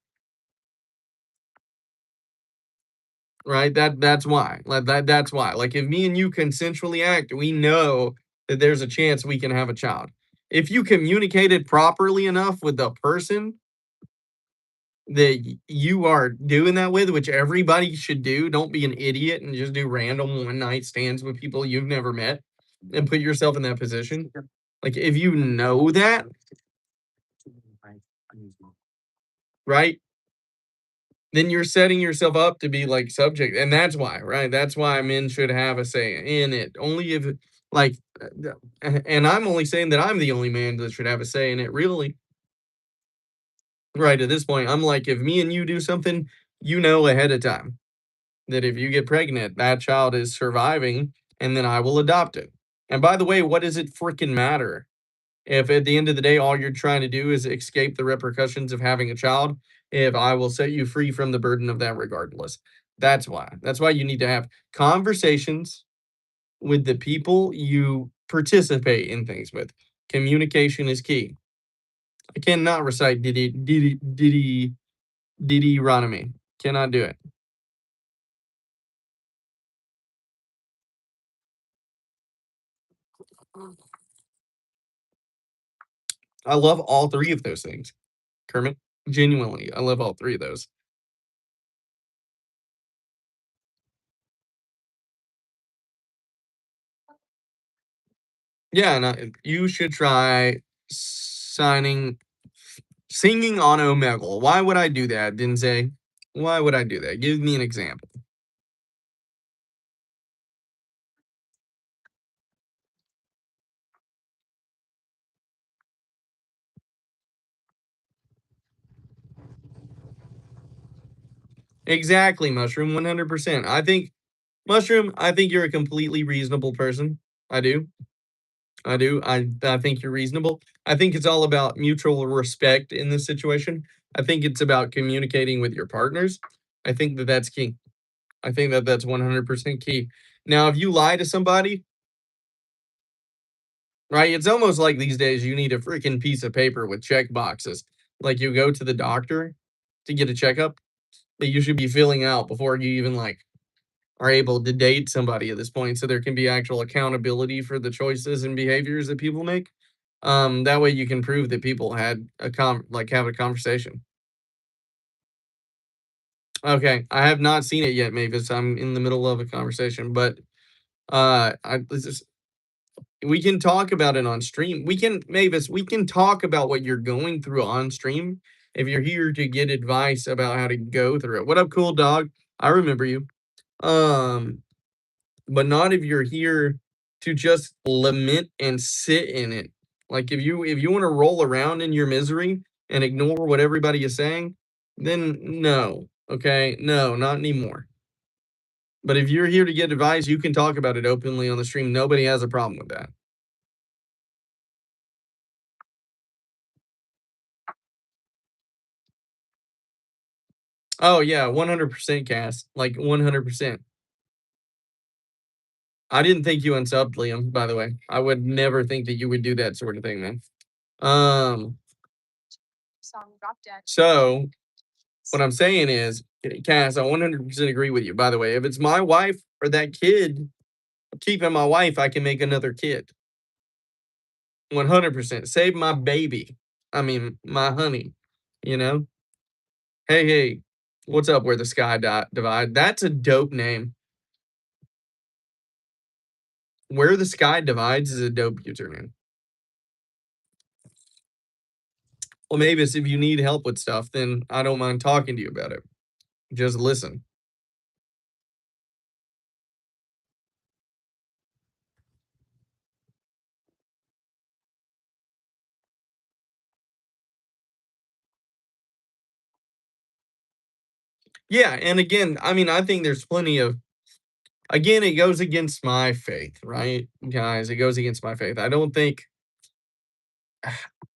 Right? That's why. Like that's why. Like, if me and you consensually act, we know that there's a chance we can have a child. If you communicated properly enough with the person that you are doing that with, which everybody should do. Don't be an idiot and just do random one night stands with people you've never met and put yourself in that position. Like, if you know that, right, then you're setting yourself up to be like subject. And that's why, right? That's why men should have a say in it. Only if, like, and I'm only saying that I'm the only man that should have a say in it, really. Right at this point, I'm like, if me and you do something, you know ahead of time that if you get pregnant, that child is surviving, and then I will adopt it. And by the way, what does it freaking matter if at the end of the day all you're trying to do is escape the repercussions of having a child? If I will set you free from the burden of that regardless. That's why. That's why you need to have conversations with the people you participate in things with. Communication is key. I cannot recite Deuteronomy. Cannot do it. I love all three of those things. Kermit, genuinely, I love all three of those. Yeah, and you should try signing Singing on Omegle. Why would I do that, Densei? Why would I do that? Give me an example. Exactly, Mushroom, 100%. Mushroom, I think you're a completely reasonable person. I do. I do. I think you're reasonable. I think it's all about mutual respect in this situation. I think it's about communicating with your partners. I think that that's key. I think that that's 100% key. Now, if you lie to somebody, right, it's almost like these days you need a freaking piece of paper with check boxes. Like you go to the doctor to get a checkup that you should be filling out before you even like are able to date somebody at this point, so there can be actual accountability for the choices and behaviors that people make. That way you can prove that people had have a conversation. Okay, I have not seen it yet, Mavis. I'm in the middle of a conversation, but we can talk about it on stream. Mavis, we can talk about what you're going through on stream if you're here to get advice about how to go through it. What up, cool dog? I remember you. Um, but not if you're here to just lament and sit in it. Like if you want to roll around in your misery and ignore what everybody is saying, then no. Okay? No, not anymore. But if you're here to get advice, you can talk about it openly on the stream. Nobody has a problem with that. Oh yeah, 100% Cass. Like 100%. I didn't think you unsubbed Liam, by the way. I would never think that you would do that sort of thing, man. Um so what I'm saying is, Cass, I 100% agree with you. By the way, if it's my wife or that kid, keeping my wife, I can make another kid. 100%. Save my baby. I mean, my honey. You know? Hey, hey, what's up where the sky divide? That's a dope name. Where the sky divides is a dope username. Well, Mavis, if you need help with stuff, then I don't mind talking to you about it. Just listen. Yeah, and again, I mean, I think there's plenty of again, it goes against my faith, right? Guys, it goes against my faith. I don't think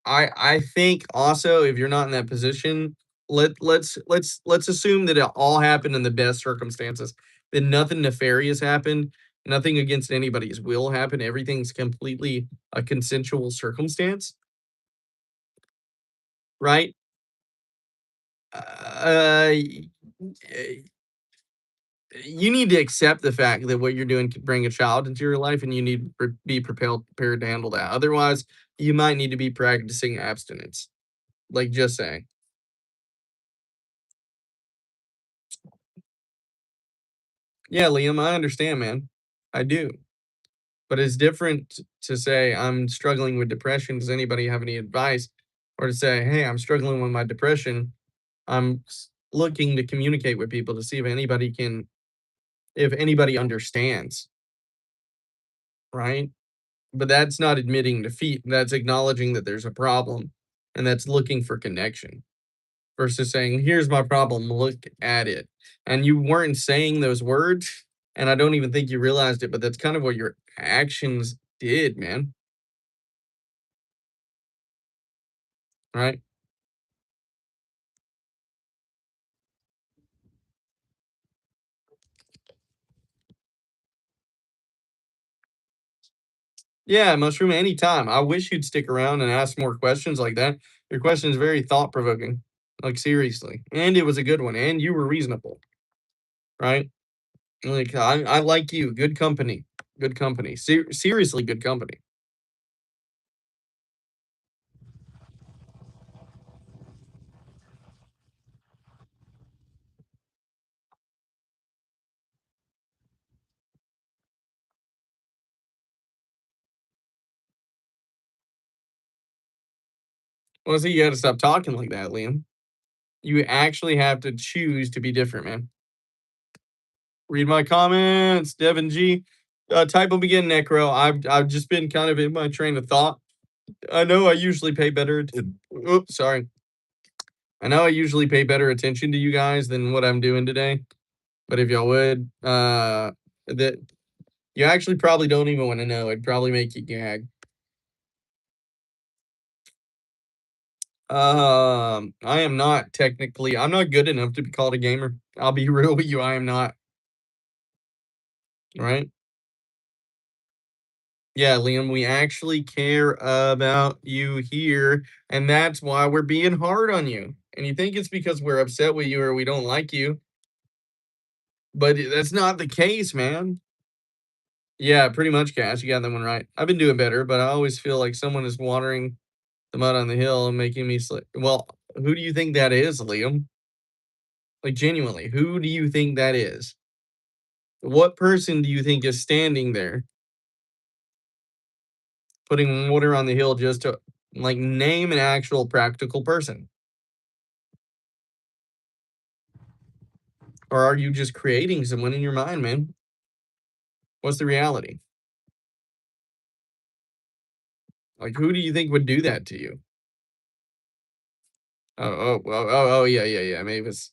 I think also if you're not in that position, let's assume that it all happened in the best circumstances. That nothing nefarious happened, nothing against anybody's will happened. Everything's completely a consensual circumstance, right? Uh, you need to accept the fact that what you're doing could bring a child into your life, and you need to be prepared to handle that. Otherwise, you might need to be practicing abstinence. Like just saying. Yeah, Liam, I understand, man. I do. But it's different to say I'm struggling with depression. Does anybody have any advice? Or to say, hey, I'm struggling with my depression. Looking to communicate with people to see if anybody understands, right? But that's not admitting defeat. That's acknowledging that there's a problem and that's looking for connection versus saying, here's my problem, look at it. And you weren't saying those words. And I don't even think you realized it, but that's kind of what your actions did, man. Right? Yeah, Mushroom, anytime. I wish you'd stick around and ask more questions like that. Your question is very thought provoking. Like, seriously. And it was a good one. And you were reasonable. Right? Like, I like you. Good company. Good company. Seriously, good company. Well, see, you gotta stop talking like that, Liam. You actually have to choose to be different, man. Read my comments, Devin G. Type them again, Necro. I've just been kind of in my train of thought. I know I usually pay better. Oops, sorry. I know I usually pay better attention to you guys than what I'm doing today. But if y'all would, that you actually probably don't even want to know. It'd probably make you gag. I am not technically. I'm not good enough to be called a gamer. I'll be real with you. I am not. Right? Yeah, Liam. We actually care about you here, and that's why we're being hard on you. And you think it's because we're upset with you or we don't like you, but that's not the case, man. Yeah, pretty much, Cash. You got that one right. I've been doing better, but I always feel like someone is watering the mud on the hill and making me slip. Well, who do you think that is, Liam? Like, genuinely, who do you think that is? What person do you think is standing there putting water on the hill just to, like, name an actual practical person? Or are you just creating someone in your mind, man? What's the reality? Like, who do you think would do that to you? Yeah, yeah, yeah. Maybe it's,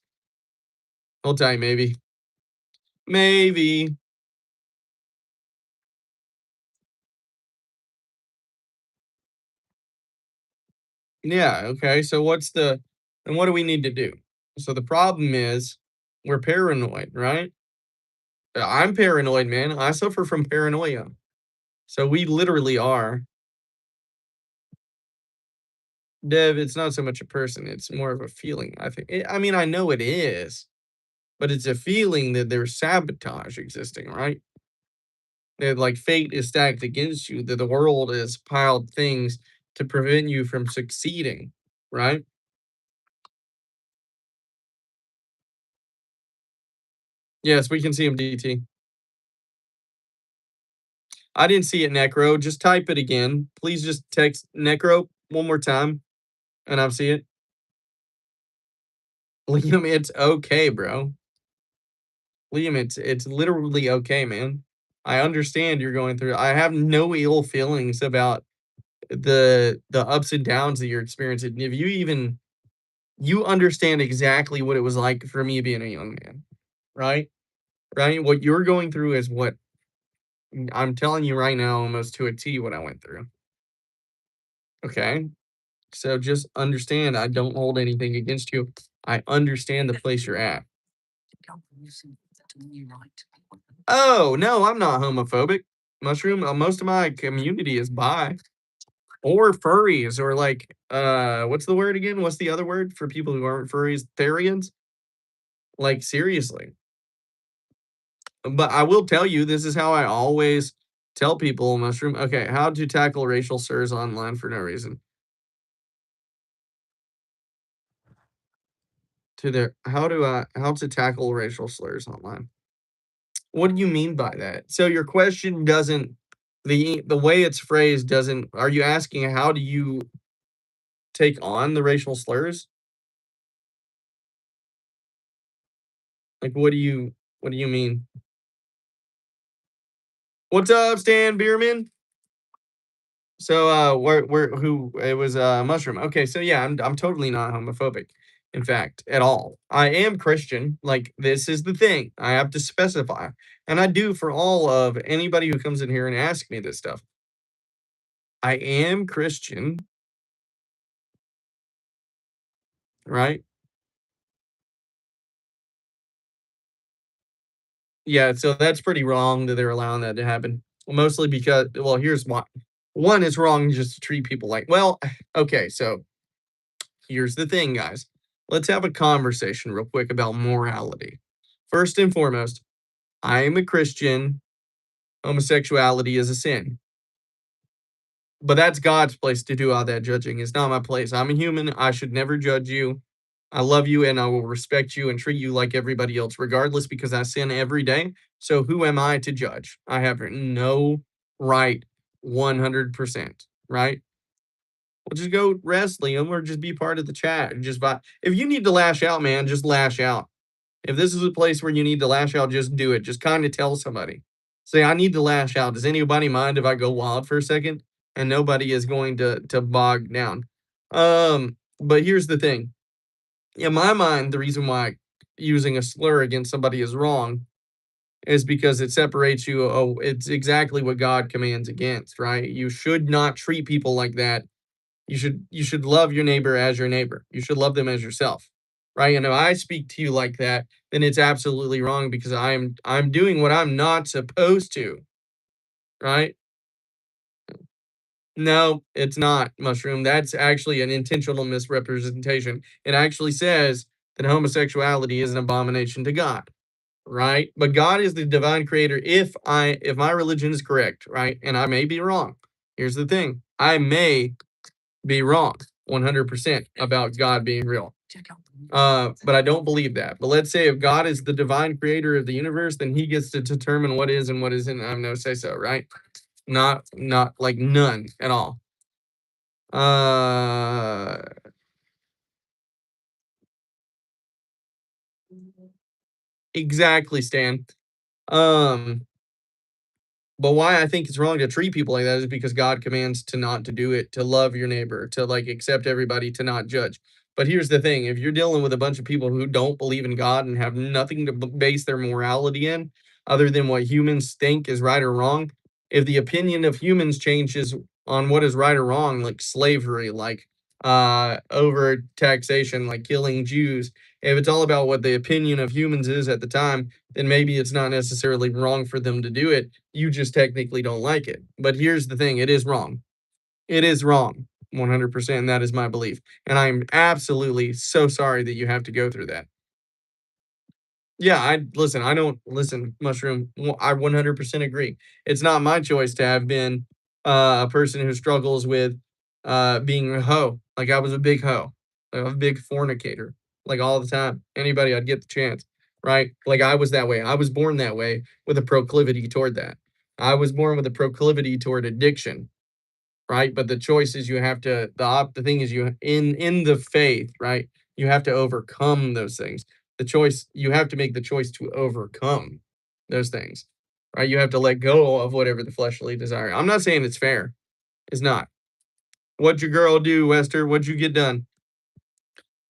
hold tight, maybe. Maybe. Yeah, okay. So and what do we need to do? So the problem is we're paranoid, right? I'm paranoid, man. I suffer from paranoia. So we literally are. Dev, it's not so much a person, it's more of a feeling. I think I mean, I know it is, but it's a feeling that there's sabotage existing, right? That like fate is stacked against you, that the world has piled things to prevent you from succeeding, right? Yes, we can see him, DT. I didn't see it, Necro. Just type it again. Please just text Necro one more time and I'll see it. Liam, it's okay, bro. Liam, it's literally okay, man. I understand you're going through. I have no ill feelings about the ups and downs that you're experiencing. If you even you understand exactly what it was like for me being a young man, right? Right? What you're going through is what I'm telling you right now, almost to a T, what I went through. Okay. So just understand I don't hold anything against you. I understand the place you're at. Oh, no, I'm not homophobic. Mushroom, most of my community is bi or furries or like what's the word again? What's the other word for people who aren't furries? Therians? Like seriously. But I will tell you this is how I always tell people, Mushroom, okay, how to tackle racial slurs online for no reason. How to tackle racial slurs online. What do you mean by that? So your question doesn't the way it's phrased doesn't are you asking how do you take on the racial slurs? Like what do you mean? What's up, Stan Bierman? So where who it was mushroom. Okay, so yeah, I'm totally not homophobic, in fact, at all. I am Christian. Like this is the thing. I have to specify. And I do for all of anybody who comes in here and asks me this stuff. I am Christian, right? Yeah, so that's pretty wrong that they're allowing that to happen. Mostly because, well, here's why. One, it's wrong just to treat people like, well, okay, so here's the thing, guys. Let's have a conversation real quick about morality. First and foremost, I am a Christian. Homosexuality is a sin. But that's God's place to do all that judging. It's not my place. I'm a human. I should never judge you. I love you and I will respect you and treat you like everybody else, regardless, because I sin every day. So who am I to judge? I have no right 100%, right? Well, just go rest, Liam, or just be part of the chat. And just if you need to lash out, man, just lash out. If this is a place where you need to lash out, just do it. Just kind of tell somebody. Say, I need to lash out. Does anybody mind if I go wild for a second? And nobody is going to bog down. But here's the thing. In my mind, the reason why using a slur against somebody is wrong is because it separates you. Oh, it's exactly what God commands against, right? You should not treat people like that. You should love your neighbor as your neighbor. You should love them as yourself, right? And if I speak to you like that, then it's absolutely wrong because I'm doing what I'm not supposed to, right? No, it's not, Mushroom. That's actually an intentional misrepresentation. It actually says that homosexuality is an abomination to God, right? But God is the divine creator. If my religion is correct, right? And I may be wrong. Here's the thing. I may be wrong 100% about God being real. But I don't believe that. But let's say if God is the divine creator of the universe, then he gets to determine what is and what isn't. I have no say so, right? Not like none at all. Uh exactly, Stan. Um But why I think it's wrong to treat people like that is because God commands to not to do it, to love your neighbor, to like accept everybody, to not judge. But here's the thing, if you're dealing with a bunch of people who don't believe in God and have nothing to base their morality in other than what humans think is right or wrong, if the opinion of humans changes on what is right or wrong, like slavery, like over taxation, like killing Jews, if it's all about what the opinion of humans is at the time, then maybe it's not necessarily wrong for them to do it. You just technically don't like it. But here's the thing, it is wrong. It is wrong 100%. And that is my belief. And I'm absolutely so sorry that you have to go through that. Yeah, I listen, I don't listen, Mushroom. I 100% agree. It's not my choice to have been a person who struggles with being a hoe. Like I was a big hoe, like a big fornicator, like all the time. Anybody I'd get the chance, right? Like I was that way. I was born that way with a proclivity toward that. I was born with a proclivity toward addiction, right? But the choice is you have to the thing is you in the faith, right? You have to overcome those things. The choice you have to make the choice to overcome those things, right? You have to let go of whatever the fleshly desire. I'm not saying it's fair. It's not. What'd your girl do, Wester? What'd you get done?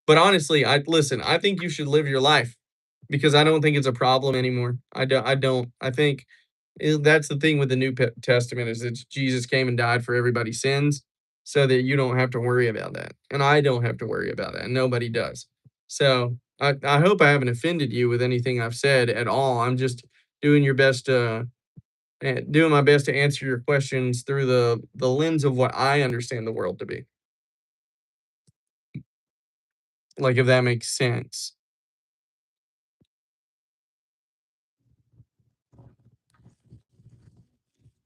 But honestly, I listen. I think you should live your life because I don't think it's a problem anymore. I don't. I don't. I think that's the thing with the Testament is that Jesus came and died for everybody's sins so that you don't have to worry about that. And I don't have to worry about that. And nobody does. So I hope I haven't offended you with anything I've said at all. I'm just doing your best doing my best to answer your questions through the lens of what I understand the world to be. Like if that makes sense.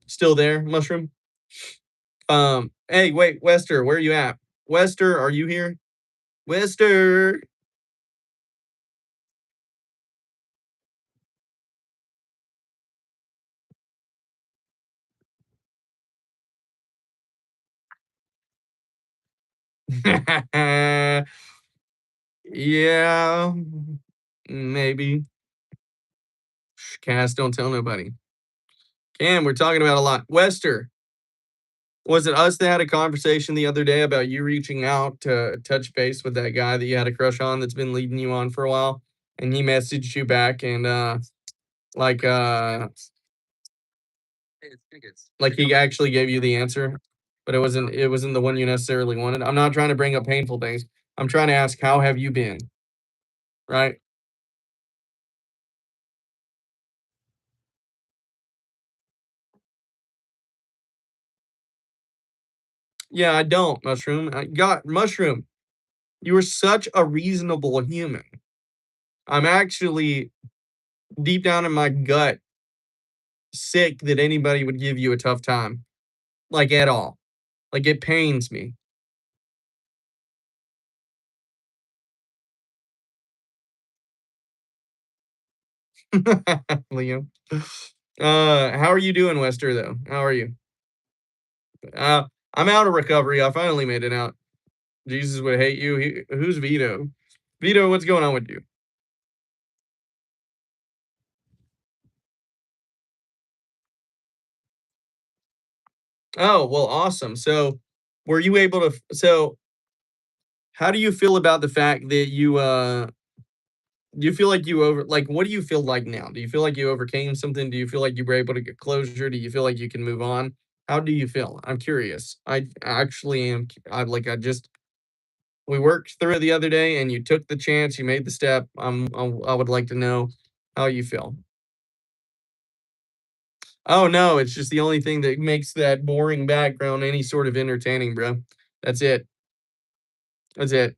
Still there, Mushroom? Hey, wait, Wester, where are you at? Wester, are you here? Wester. Yeah, maybe. Cass, don't tell nobody. Cam, we're talking about a lot. Wester, was it us that had a conversation the other day about you reaching out to touch base with that guy that you had a crush on that's been leading you on for a while? And he messaged you back and like uh like he actually gave you the answer, but it wasn't the one you necessarily wanted. I'm not trying to bring up painful things. I'm trying to ask how have you been? Right? Yeah, I don't, Mushroom. I got Mushroom. You are such a reasonable human. I'm actually deep down in my gut sick that anybody would give you a tough time, like at all. Like it pains me. Liam. How are you doing, Wester, though? How are you? Uh, I'm out of recovery. I finally made it out. Jesus would hate you. Who's Vito? Vito, what's going on with you? Oh, well, awesome. So, were you able to? How do you feel about the fact that do you feel like you over like what do you feel like now? Do you feel like you overcame something? Do you feel like you were able to get closure? Do you feel like you can move on? How do you feel? I'm curious. I actually am. I just we worked through it the other day, and you took the chance. You made the step. I would like to know how you feel. Oh no, it's just the only thing that makes that boring background any sort of entertaining, bro. That's it. That's it.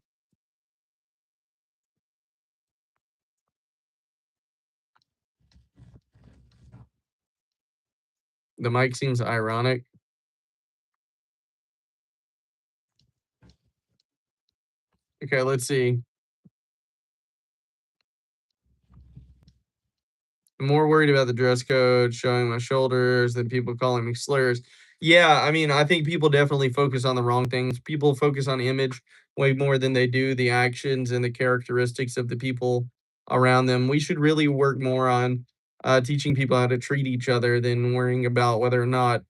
The mic seems ironic. Okay, let's see. I'm more worried about the dress code, showing my shoulders, than people calling me slurs. Yeah, I mean, I think people definitely focus on the wrong things. People focus on image way more than they do the actions and the characteristics of the people around them. We should really work more on teaching people how to treat each other than worrying about whether or not.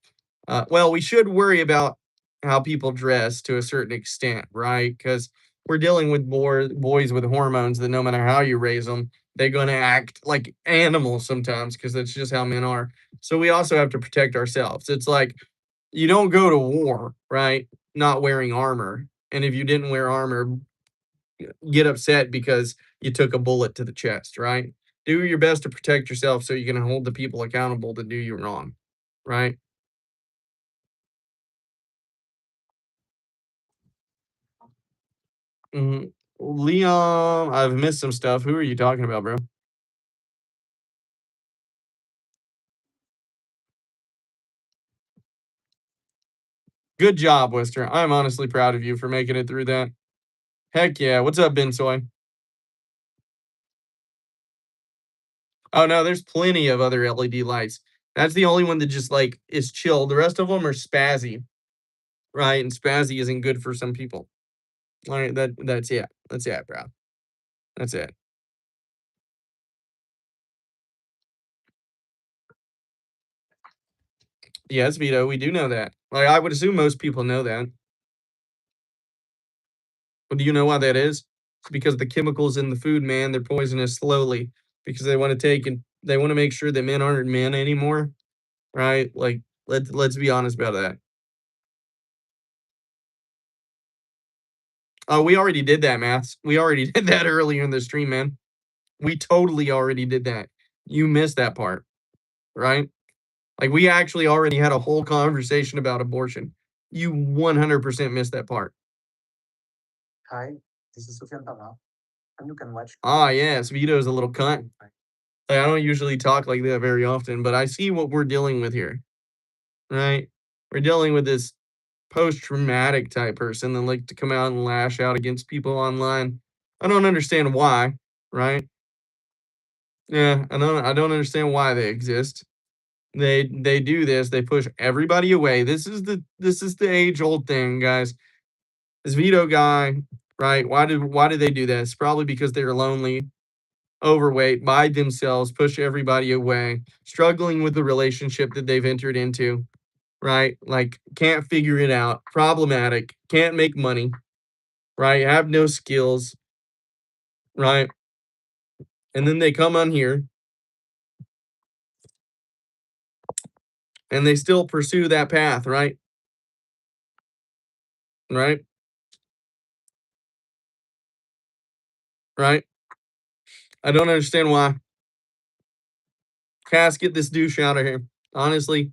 Well, we should worry about how people dress to a certain extent, right? Because we're dealing with more boys with hormones that no matter how you raise them, they're going to act like animals sometimes because that's just how men are. So we also have to protect ourselves. It's like you don't go to war, right? Not wearing armor. And if you didn't wear armor, get upset because you took a bullet to the chest, right? Do your best to protect yourself so you can hold the people accountable that do you wrong, right? Mhm. Leon, I've missed some stuff. Who are you talking about, bro? Good job, Wister. I'm honestly proud of you for making it through that. Heck yeah. What's up, Ben Soy? Oh no, there's plenty of other LED lights. That's the only one that just like is chill. The rest of them are spazzy, right? And spazzy isn't good for some people. All right, that's it. That's it, bro. That's it. Yes, Vito, we do know that. Like I would assume most people know that. But do you know why that is? It's because the chemicals in the food, man, they're poisonous slowly because they want to take and they want to make sure that men aren't men anymore, right? Like let's be honest about that. Oh, we already did that, Maths. We already did that earlier in the stream, man. We totally already did that. You missed that part, right? Like we actually already had a whole conversation about abortion. You 100% missed that part. Hi, this is Sufyan Tava, and you can watch. Ah, yes, Vito's a little cunt. Like, I don't usually talk like that very often, but I see what we're dealing with here, right? We're dealing with this post-traumatic type person that like to come out and lash out against people online. I don't understand why, right? Yeah, I don't understand why they exist. They do this, they push everybody away. This is the age-old thing, guys. This Vito guy, right? Why did they do this? Probably because they're lonely, overweight, by themselves, push everybody away, struggling with the relationship that they've entered into, right? Like can't figure it out, problematic, can't make money, right? Have no skills, right? And then they come on here and they still pursue that path, right? Right? Right? I don't understand why. Cass, get this douche out of here. Honestly,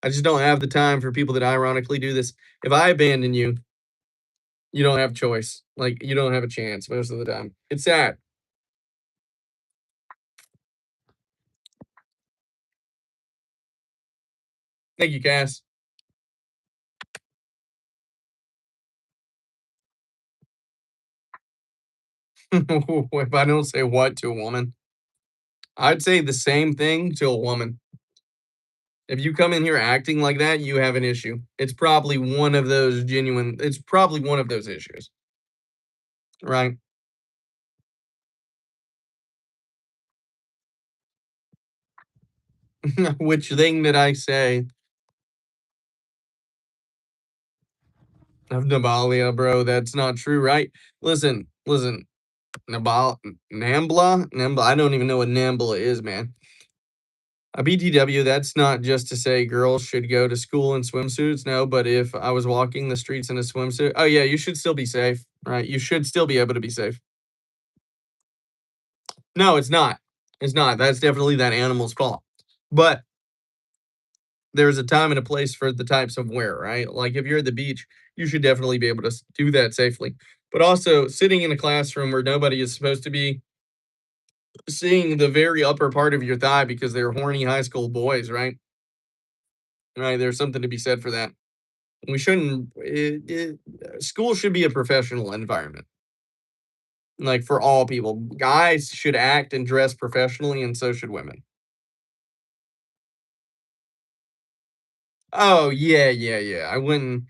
I just don't have the time for people that ironically do this. If I abandon you, you don't have choice. Like you don't have a chance most of the time. It's sad. Thank you, Cass. If I don't say what to a woman, I'd say the same thing to a woman. If you come in here acting like that, you have an issue. It's probably one of those it's probably one of those issues, right? Which thing did I say? Of Nabalia, bro, that's not true, right? Listen, Nambla, I don't even know what Nambla is, man. A BTW, that's not just to say girls should go to school in swimsuits. No, but if I was walking the streets in a swimsuit, oh yeah, you should still be safe, right? You should still be able to be safe. No, it's not. It's not. That's definitely that animal's fault. But there's a time and a place for the types of wear, right? Like if you're at the beach, you should definitely be able to do that safely. But also, sitting in a classroom where nobody is supposed to be seeing the very upper part of your thigh because they're horny high school boys, right? Right. There's something to be said for that. We shouldn't. School should be a professional environment, like for all people. Guys should act and dress professionally, and so should women. Oh yeah, yeah, yeah. I wouldn't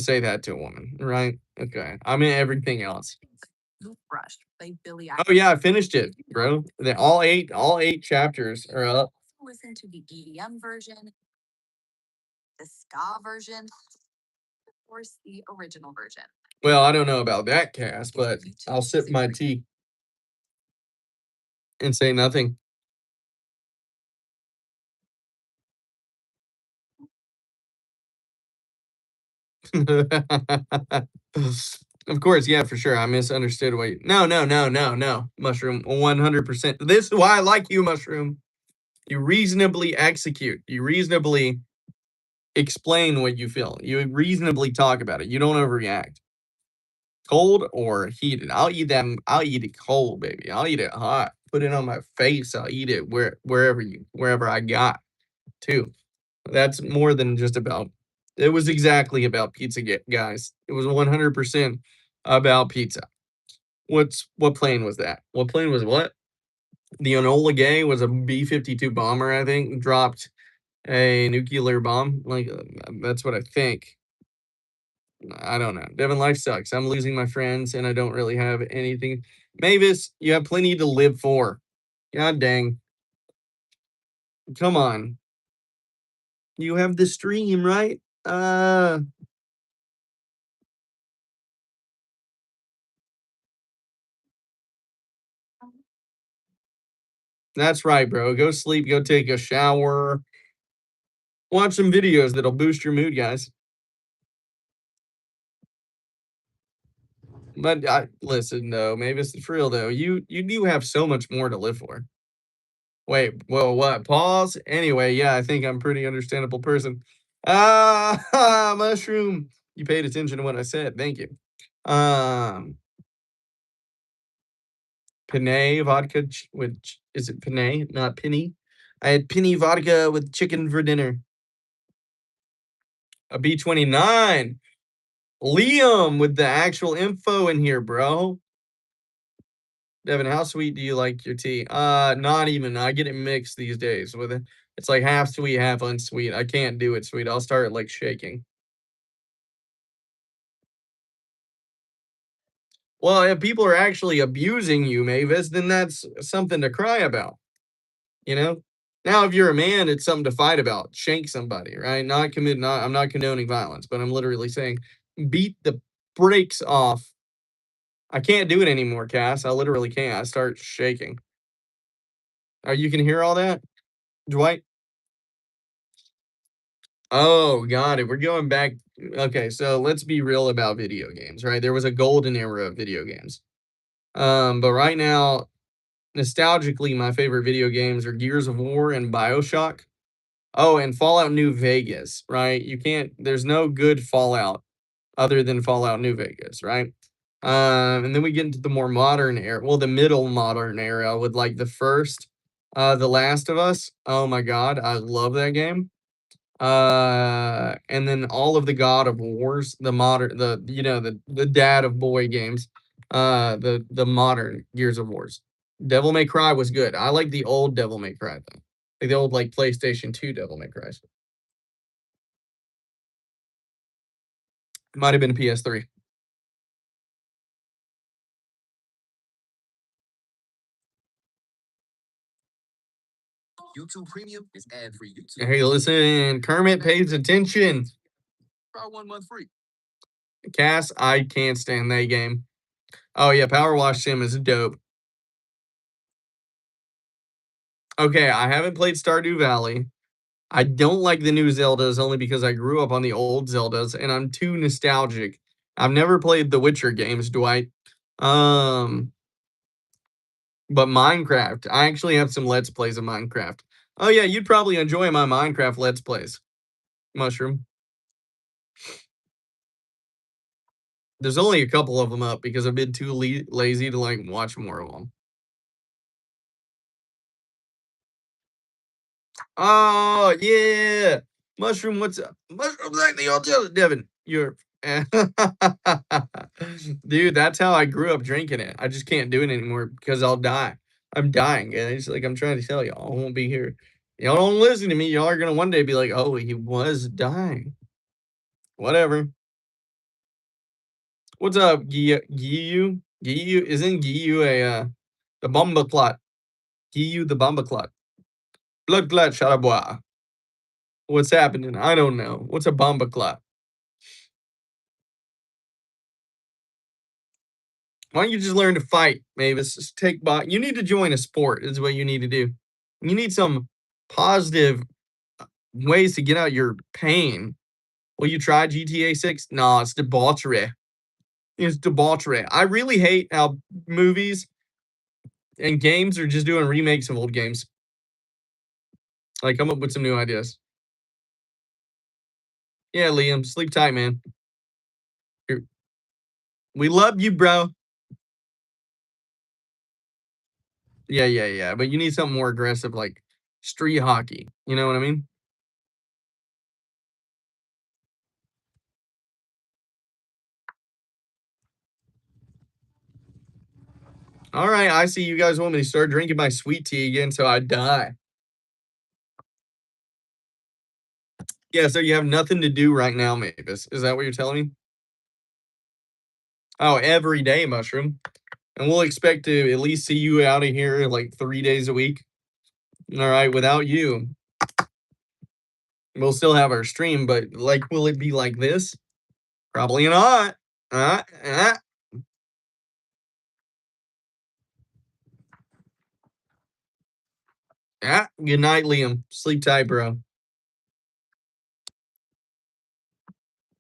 say that to a woman, right? Okay. I mean everything else. Toothbrush by Billy. Oh yeah, I finished it, bro. All eight chapters are up. Listen to the EDM version, the ska version, of course, the original version. Well, I don't know about that, Cass, but I'll sip my tea and say nothing. Of course, yeah, for sure. I misunderstood what you. No, no, no, no, no. Mushroom, 100%. This is why I like you, Mushroom. You reasonably execute. You reasonably explain what you feel. You reasonably talk about it. You don't overreact. Cold or heated. I'll eat them. I'll eat it cold, baby. I'll eat it hot. Put it on my face. I'll eat it wherever I got to. That's more than just about. It was exactly about pizza, guys. It was 100% about pizza. What plane was that? What plane was what? The Enola Gay was a B-52 bomber, I think, dropped a nuclear bomb. Like that's what I think. I don't know. Devin, life sucks. I'm losing my friends, and I don't really have anything. Mavis, you have plenty to live for. God dang. Come on. You have the stream, right? That's right, bro. Go sleep, go take a shower, watch some videos that'll boost your mood, guys. But listen, though, Mavis, for real though, you do have so much more to live for. Wait, well, what? Pause. Anyway, yeah, I think I'm a pretty understandable person. Mushroom. You paid attention to what I said. Thank you. Um, Panay vodka is it Panay, not Penny? I had penny vodka with chicken for dinner. A B29. Liam with the actual info in here, bro. Devin, how sweet do you like your tea? Not even. I get it mixed these days with it. It's like half sweet, half unsweet. I can't do it sweet. I'll start like shaking. Well, if people are actually abusing you, Mavis, then that's something to cry about, you know? Now, if you're a man, it's something to fight about. Shank somebody, right? I'm not condoning violence, but I'm literally saying beat the brakes off. I can't do it anymore, Cass. I literally can't. I start shaking. You can hear all that, Dwight? Oh, got it. We're going back. Okay, so let's be real about video games, right? There was a golden era of video games. But right now, nostalgically, my favorite video games are Gears of War and BioShock. Oh, and Fallout New Vegas, right? There's no good Fallout other than Fallout New Vegas, right? And then we get into the more modern era, well, the middle modern era with like the first, The Last of Us. Oh my God, I love that game. And then all of the God of Wars, the dad of boy games, the modern Gears of Wars. Devil May Cry was good. I like the old Devil May Cry though. Like the old like PlayStation 2 Devil May Cry. It might have been a PS3. YouTube Premium is ad-free YouTube. Hey, listen, Kermit pays attention. Try 1 month free. Cass, I can't stand that game. Oh yeah, Power Wash Sim is dope. Okay, I haven't played Stardew Valley. I don't like the new Zeldas only because I grew up on the old Zeldas and I'm too nostalgic. I've never played the Witcher games, Dwight. Um, but Minecraft, I actually have some Let's Plays of Minecraft. Oh yeah, you'd probably enjoy my Minecraft Let's Plays, Mushroom. There's only a couple of them up because I've been too lazy to like watch more of them. Oh yeah, Mushroom. What's up, Mushroom? Like the old Devin. You're dude. That's how I grew up drinking it. I just can't do it anymore because I'll die. I'm dying, guys. Like I'm trying to tell y'all, I won't be here. Y'all don't listen to me. Y'all are gonna one day be like, "Oh, he was dying." Whatever. What's up, Giyu? Giyu isn't Giyu a the bomba clot? Giyu the bomba clot. Blood clot Charabois. What's happening? I don't know. What's a bomba clot? Why don't you just learn to fight, Mavis? Just take you need to join a sport, is what you need to do. You need some positive ways to get out your pain. Will you try GTA 6? No, it's debauchery. It's debauchery. I really hate how movies and games are just doing remakes of old games. Like, come up with some new ideas. Yeah, Liam, sleep tight, man. We love you, bro. Yeah, yeah, yeah. But you need something more aggressive, like street hockey. You know what I mean? All right, I see you guys want me to start drinking my sweet tea again, so I die. Yeah, so you have nothing to do right now, Mavis. Is that what you're telling me? Oh, every day, Mushroom. And we'll expect to at least see you out of here like 3 days a week. All right, without you, we'll still have our stream, but like, will it be like this? Probably not. Uh, uh. Good night, Liam. Sleep tight, bro.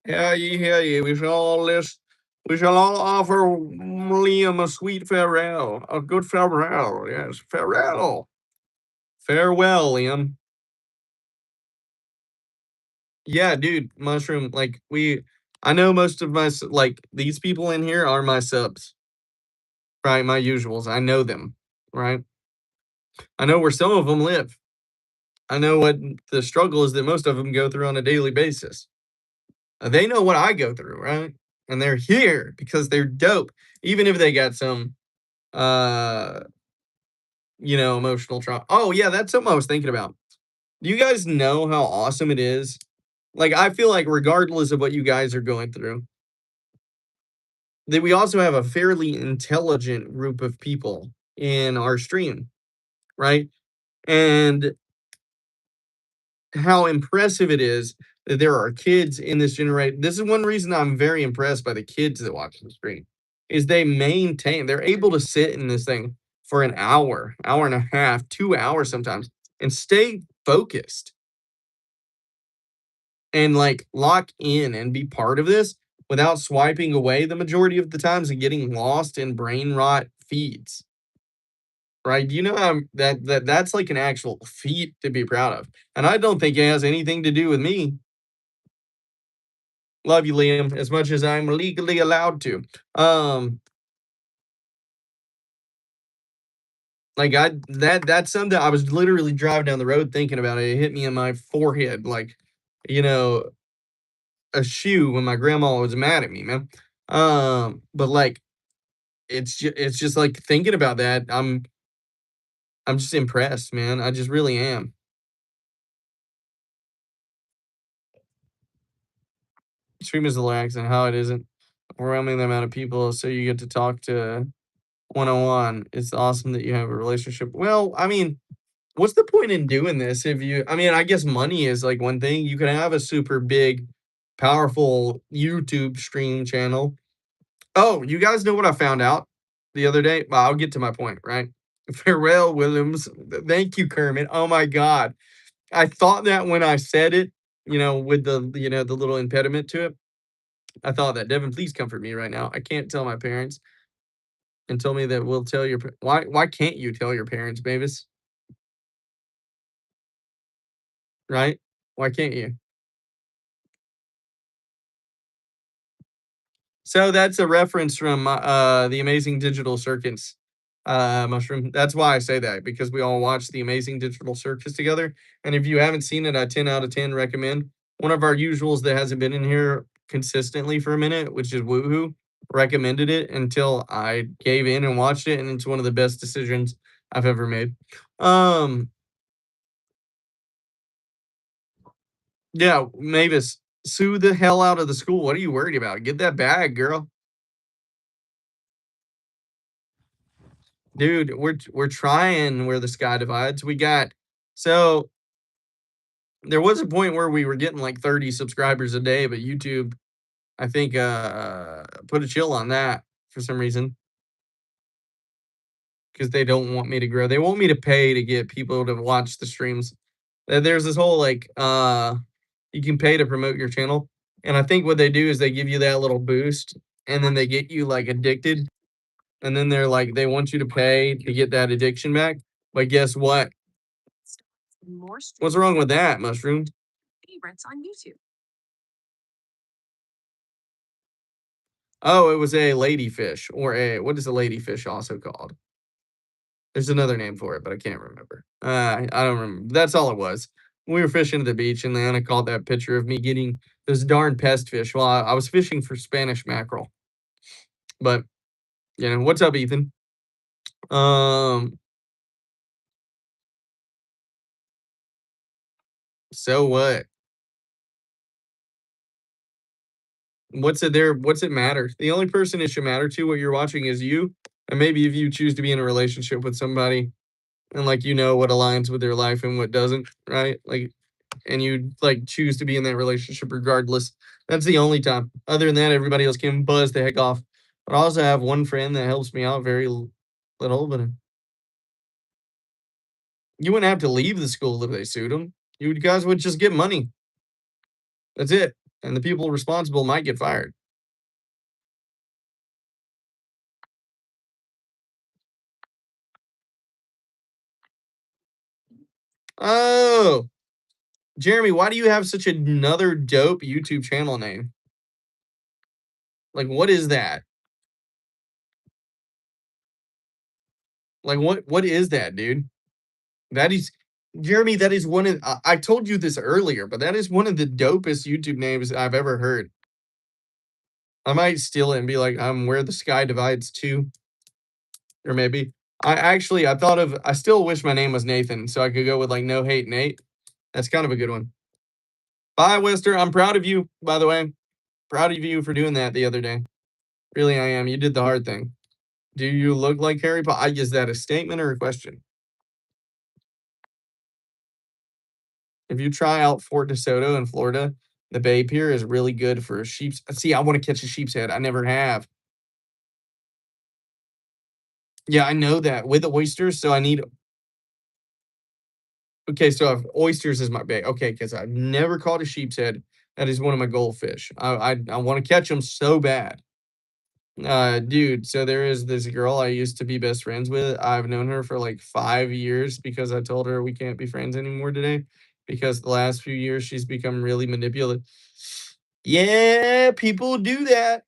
Hear ye. We shall all offer Liam a sweet farewell. A good farewell. Yes, farewell. Farewell, Liam. Yeah, dude, Mushroom, like I know most of my like these people in here are my subs, right? My usuals. I know them, right? I know where some of them live. I know what the struggle is that most of them go through on a daily basis. They know what I go through, right? And they're here because they're dope, even if they got some uh emotional trauma. Oh yeah, that's something I was thinking about. Do you guys know how awesome it is? Like I feel like regardless of what you guys are going through, that we also have a fairly intelligent group of people in our stream, right? And how impressive it is that there are kids in this generation. This is one reason I'm very impressed by the kids that watch the stream, is they're able to sit in this thing for an hour, hour and a half, 2 hours sometimes, and stay focused and like lock in and be part of this without swiping away the majority of the times and getting lost in brain rot feeds. Right? You know that's like an actual feat to be proud of. And I don't think it has anything to do with me. Love you, Liam, as much as I'm legally allowed to. Um, like that's something I was literally driving down the road thinking about it. It hit me in my forehead like, you know, a shoe when my grandma was mad at me, man. But like it's just like thinking about that. I'm just impressed, man. I just really am. Stream is relaxing, how it isn't overwhelming the amount of people, so you get to talk to one-on-one. It's awesome that you have a relationship. Well, I mean, what's the point in doing this if you I mean, I guess money is like one thing. You can have a super big, powerful YouTube stream channel. Oh, you guys know what I found out the other day? Well, I'll get to my point, right? Pharrell Williams. Thank you, Kermit. Oh my God. I thought that when I said it, with the little impediment to it, I thought that. Devin, please comfort me right now. I can't tell my parents and tell me that we'll tell your why can't you tell your parents, Mavis? Right? Why can't you? So that's a reference from the Amazing Digital Circus, Mushroom. That's why I say that because we all watched the Amazing Digital Circus together. And if you haven't seen it, I 10 out of 10 recommend. One of our usuals that hasn't been in here consistently for a minute, which is Woohoo, recommended it until I gave in and watched it, and it's one of the best decisions I've ever made. Um, yeah, Mavis, sue the hell out of the school. What are you worried about? Get that bag, girl. Dude, we're trying where the sky divides. So there was a point where we were getting like 30 subscribers a day, but YouTube, I think, put a chill on that for some reason because they don't want me to grow. They want me to pay to get people to watch the streams. There's this whole like you can pay to promote your channel. And I think what they do is they give you that little boost and then they get you like addicted. And then they're like, they want you to pay to get that addiction back. But guess what? What's wrong with that, Mushroom? Oh, it was a ladyfish, or what is a ladyfish also called? There's another name for it, but I can't remember. I don't remember. That's all it was. We were fishing at the beach, and Anna called that picture of me getting this darn pest fish while I was fishing for Spanish mackerel. But what's up, Ethan? Um, so what? What's it there? What's it matter? The only person it should matter to what you're watching is you, and maybe if you choose to be in a relationship with somebody and like what aligns with their life and what doesn't, right? Like, and you like choose to be in that relationship regardless. That's the only time. Other than that, everybody else can buzz the heck off. But I also have one friend that helps me out very little, but you wouldn't have to leave the school if they sued them. You guys would just get money. That's it. And the people responsible might get fired. Oh, Jeremy, why do you have such another dope YouTube channel name? Like, what is that? Like, what is that, dude? That is Jeremy, that is one of I told you this earlier, but that is one of the dopest YouTube names I've ever heard. I might steal it and be like, I'm where the sky divides too. Or maybe. I still wish my name was Nathan, so I could go with like no hate Nate. That's kind of a good one. Bye, Wester. I'm proud of you, by the way. Proud of you for doing that the other day. Really, I am. You did the hard thing. Do you look like Harry Potter? Is that a statement or a question? If you try out Fort DeSoto in Florida, the Bay Pier is really good for sheep's. See, I want to catch a sheep's head. I never have. Yeah, I know that with oysters. So I need. Okay, so if oysters is my bait. Okay, because I've never caught a sheep's head. That is one of my goldfish. I want to catch them so bad. Dude, so there is this girl I used to be best friends with. I've known her for like 5 years because I told her we can't be friends anymore today because the last few years she's become really manipulative. Yeah, people do that.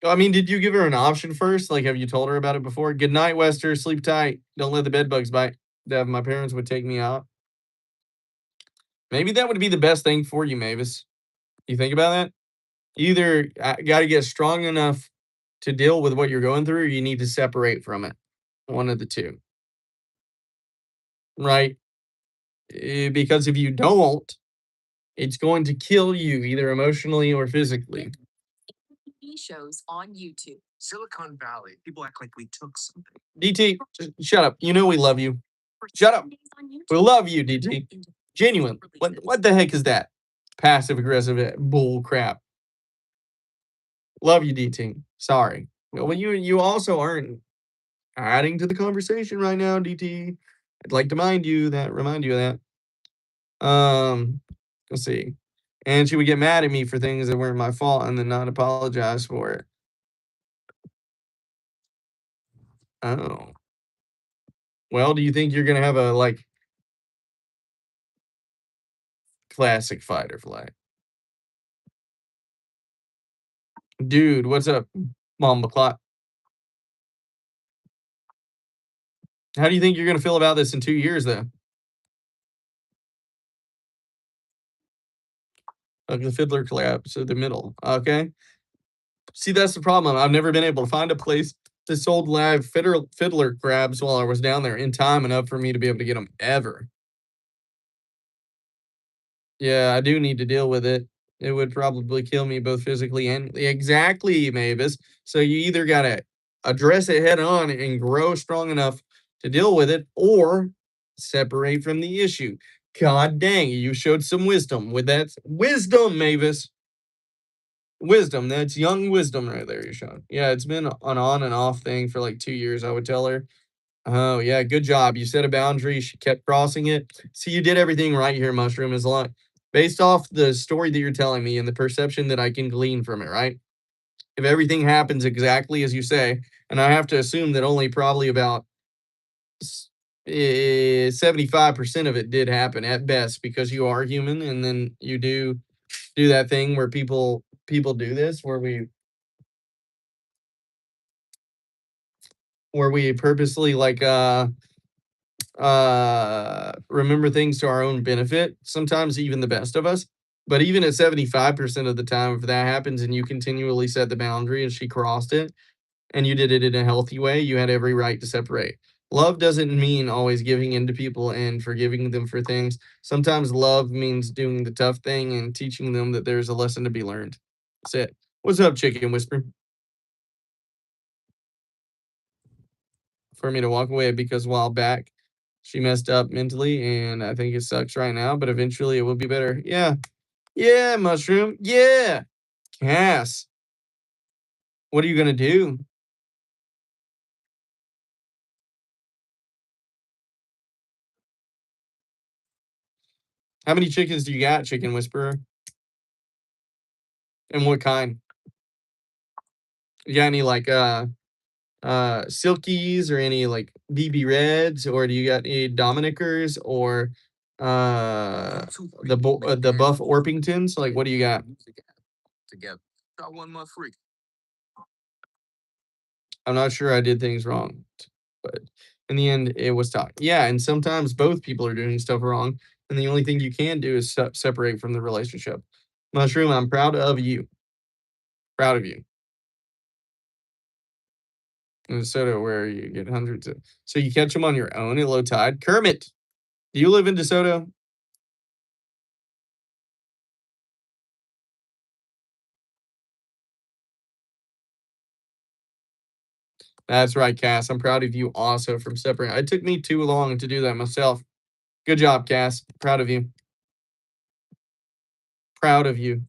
I mean, did you give her an option first? Like, have you told her about it before? Good night, Wester. Sleep tight. Don't let the bed bugs bite. Dev, my parents would take me out. Maybe that would be the best thing for you, Mavis. You think about that? You either got to get strong enough to deal with what you're going through, or you need to separate from it. One of the two, right? Because if you don't, It's going to kill you either emotionally or physically. TV shows on YouTube. Silicon Valley. People act like we took something. DT, just shut up. You know we love you. Shut up. We love you, DT. Genuine. What the heck is that? Passive aggressive bull crap. Love you, DT. Sorry. Well, you also aren't adding to the conversation right now, DT. I'd like to remind you of that. Let's see. And she would get mad at me for things that weren't my fault and then not apologize for it. Oh. Well, do you think you're gonna have a classic fight or flight? Dude, what's up, Mom McClot? How do you think you're gonna feel about this in 2 years, though? The Fiddler collab, so the middle. Okay. See, that's the problem. I've never been able to find a place that sold live fiddler crabs while I was down there in time enough for me to be able to get them ever. Yeah, I do need to deal with it. It would probably kill me both physically and exactly, Mavis. So you either gotta address it head on and grow strong enough to deal with it, or separate from the issue. God dang, you showed some wisdom with that wisdom, Mavis. Wisdom. That's young wisdom right there, you showing. Yeah, it's been an on and off thing for like 2 years, I would tell her. Oh, yeah, good job. You set a boundary. She kept crossing it. See, you did everything right here, Mushroom. As long based off the story that you're telling me and the perception that I can glean from it, right? If everything happens exactly as you say, and I have to assume that only probably about 75% of it did happen at best because you are human, and then you do that thing where people do this where we purposely remember things to our own benefit, sometimes even the best of us. But even at 75% of the time, if that happens and you continually set the boundary and she crossed it and you did it in a healthy way, you had every right to separate. Love doesn't mean always giving in to people and forgiving them for things. Sometimes love means doing the tough thing and teaching them that there's a lesson to be learned. That's it. What's up, Chicken Whisper? For me to walk away because a while back she messed up mentally and I think it sucks right now, but eventually it will be better. Yeah. Yeah, Mushroom. Yeah. Cass. What are you gonna do? How many chickens do you got, Chicken Whisperer? And what kind? You got any silkies or any like BB Reds, or do you got any Dominicers or the buff Orpingtons? Like what do you got? Together. Got 1 month free. I'm not sure I did things wrong, but in the end, it was taught. Yeah, and sometimes both people are doing stuff wrong, and the only thing you can do is separate from the relationship. Mushroom, I'm proud of you. Proud of you. Minnesota, where you get hundreds of. So you catch them on your own at low tide. Kermit, do you live in DeSoto? That's right, Cass. I'm proud of you also from separating. It took me too long to do that myself. Good job, Cass. Proud of you. Proud of you.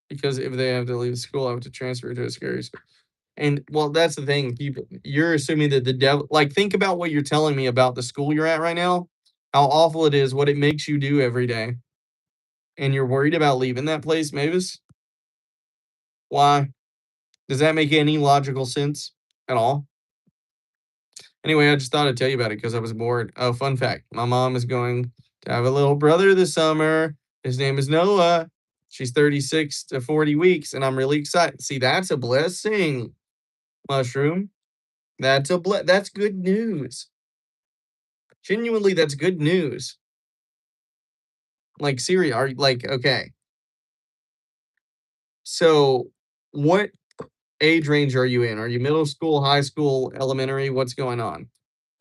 Because if they have to leave school, I have to transfer to a scary school. And well, that's the thing. You're assuming that the devil, like, think about what you're telling me about the school you're at right now, how awful it is, what it makes you do every day. And you're worried about leaving that place, Mavis? Why? Does that make any logical sense at all? Anyway, I just thought I'd tell you about it because I was bored. Oh, fun fact, my mom is going to have a little brother this summer. His name is Noah. She's 36 to 40 weeks, and I'm really excited. See, that's a blessing, Mushroom. That's good news. Genuinely, that's good news. Like Siri, are you like okay? So, what age range are you in? Are you middle school, high school, elementary? What's going on?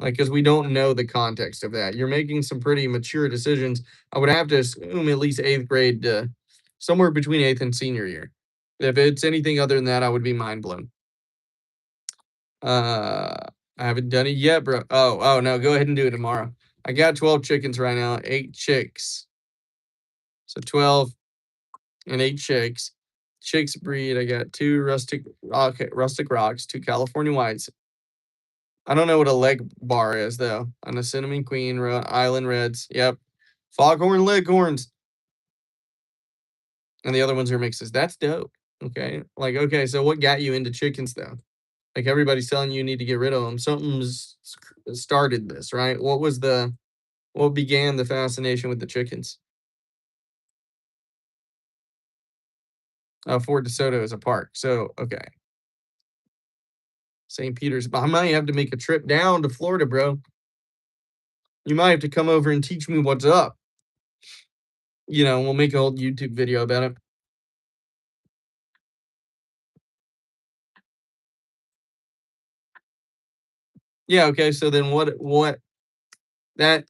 Like, because we don't know the context of that. You're making some pretty mature decisions. I would have to assume at least 8th grade to somewhere between 8th and senior year. If it's anything other than that, I would be mind blown. I haven't done it yet, bro. Oh no, go ahead and do it tomorrow. I got 12 chickens right now, 8 chicks. So 12 and 8 chicks. Chicks breed. I got 2 rustic rocks, 2 California whites. I don't know what a leg bar is though. And a cinnamon queen, island reds. Yep. Foghorn leghorns. And the other ones are mixes. That's dope. Okay. Like, okay, so what got you into chickens though? Like everybody's telling you need to get rid of them. Something's started this, right? What began the fascination with the chickens? Fort DeSoto is a park. So, okay. St. Peter's. But I might have to make a trip down to Florida, bro. You might have to come over and teach me what's up. We'll make a whole YouTube video about it. Yeah, okay. So then what that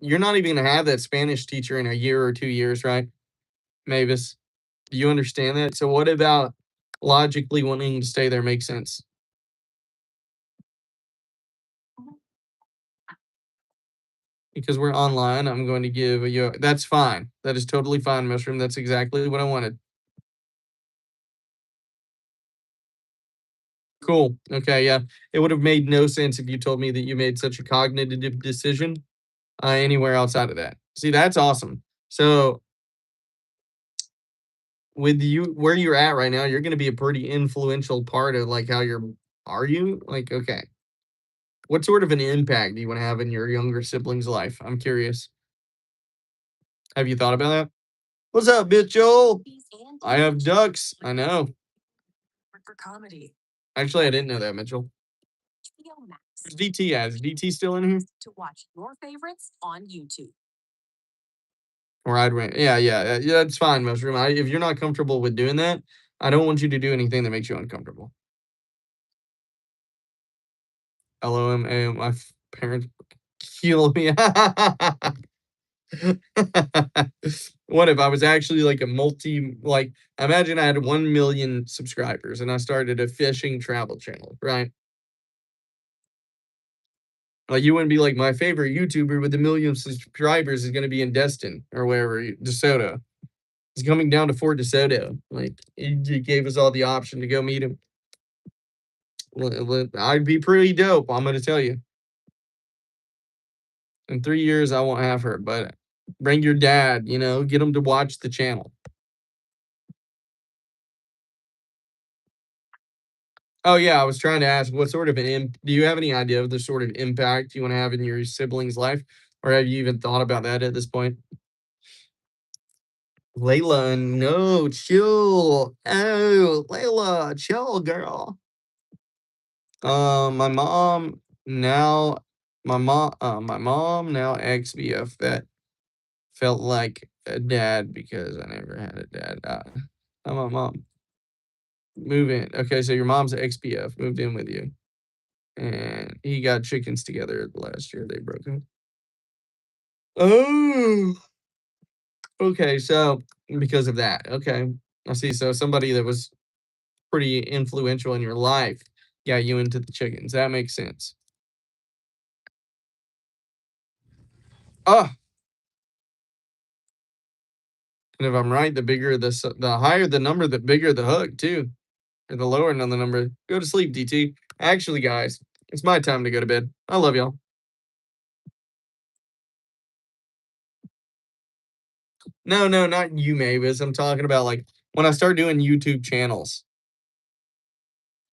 you're not even gonna have that Spanish teacher in a year or 2 years, right? Mavis. Do you understand that? So what about logically wanting to stay there makes sense? Because we're online, I'm going to give you that's fine. That is totally fine, Mushroom. That's exactly what I wanted. Cool. Okay, yeah. It would have made no sense if you told me that you made such a cognitive decision anywhere outside of that. See, that's awesome. So with you where you're at right now, you're going to be a pretty influential part of like how are you? Like, okay. What sort of an impact do you want to have in your younger sibling's life? I'm curious. Have you thought about that? What's up, Mitchell? I have ducks. I know. For comedy. Actually, I didn't know that, Mitchell. Who's DT as? Is DT still in here? To watch your favorites on YouTube. Or I'd rent. Yeah, that's fine, Mushroom. If you're not comfortable with doing that, I don't want you to do anything that makes you uncomfortable. LOM, my parents kill me. What if I was actually like imagine I had 1 million subscribers and I started a fishing travel channel, right? Like you wouldn't be like my favorite YouTuber with 1 million subscribers is going to be in Destin or wherever, DeSoto. He's coming down to Fort DeSoto. Like he gave us all the option to go meet him. I'd be pretty dope. I'm going to tell you. In 3 years, I won't have her, but bring your dad. Get him to watch the channel. Oh yeah, I was trying to ask what sort of do you have any idea of the sort of impact you want to have in your sibling's life, or have you even thought about that at this point? Layla, no, chill. Oh, Layla, chill, girl. My mom now, my mom now ex-BF that felt like a dad because I never had a dad. My mom move in. Okay, so your mom's ex-BF moved in with you, and he got chickens together last year. They broke up. Oh, okay. So because of that, okay, I see. So somebody that was pretty influential in your life got you into the chickens. That makes sense. Oh, and if I'm right, the higher the number, the bigger the hook too, or the lower on the number. Go to sleep, DT. Actually, guys, it's my time to go to bed. I love y'all. No, not you, Mavis. I'm talking about like when I start doing YouTube channels.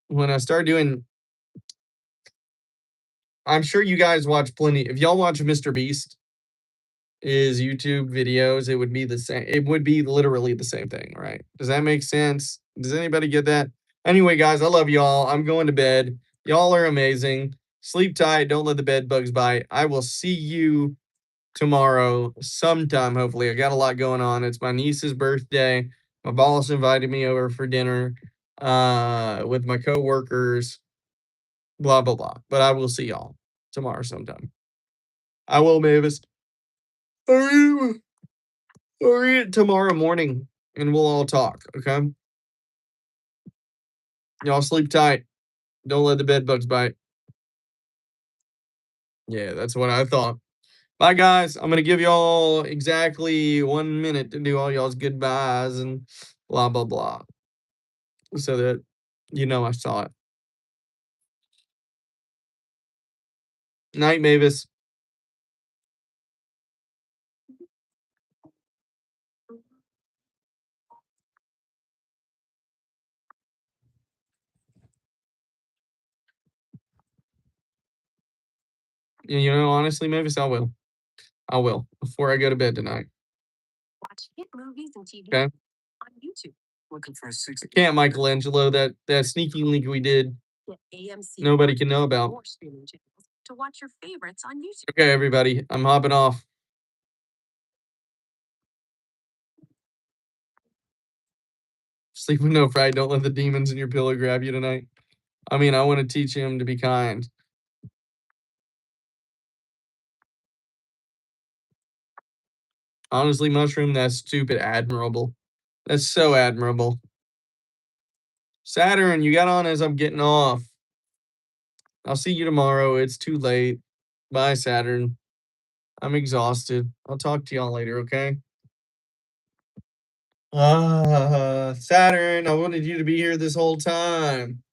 When I start doing, I'm sure you guys watch plenty. If y'all watch Mr. Beast, his YouTube videos, it would be the same. It would be literally the same thing, right? Does that make sense? Does anybody get that? Anyway, guys, I love y'all. I'm going to bed. Y'all are amazing. Sleep tight. Don't let the bed bugs bite. I will see you tomorrow sometime, hopefully. I got a lot going on. It's my niece's birthday. My boss invited me over for dinner with my coworkers, blah, blah, blah. But I will see y'all. tomorrow sometime. I will, Mavis. I'll read it tomorrow morning and we'll all talk, okay? Y'all sleep tight. Don't let the bed bugs bite. Yeah, that's what I thought. Bye, guys. I'm going to give y'all exactly 1 minute to do all y'all's goodbyes and blah, blah, blah. So that you know I saw it. Night, Mavis. You know, honestly, Mavis, I will. I will before I go to bed tonight. Watch hit movies and TV Okay. on YouTube. Looking for a six. Can't Michelangelo that sneaky link we did. Get AMC Nobody can know about. or streaming channels to watch your favorites on YouTube. Okay, everybody, I'm hopping off. Sleep with no fright. Don't let the demons in your pillow grab you tonight. I mean, I want to teach him to be kind. Honestly, Mushroom, that's stupid admirable. That's so admirable. Saturn, you got on as I'm getting off. I'll see you tomorrow. It's too late. Bye, Saturn. I'm exhausted. I'll talk to y'all later, okay? Saturn, I wanted you to be here this whole time.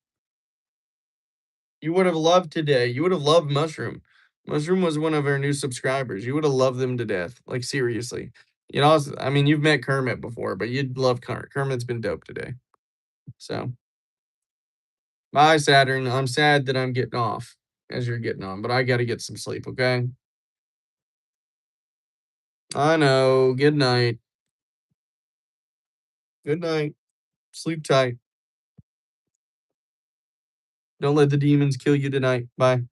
You would have loved today. You would have loved Mushroom. Mushroom was one of our new subscribers. You would have loved them to death. Like, seriously. You know, I mean, you've met Kermit before, but you'd love Kermit. Kermit's been dope today. So, bye, Saturn. I'm sad that I'm getting off as you're getting on, but I got to get some sleep, okay? I know. Good night. Good night. Sleep tight. Don't let the demons kill you tonight. Bye.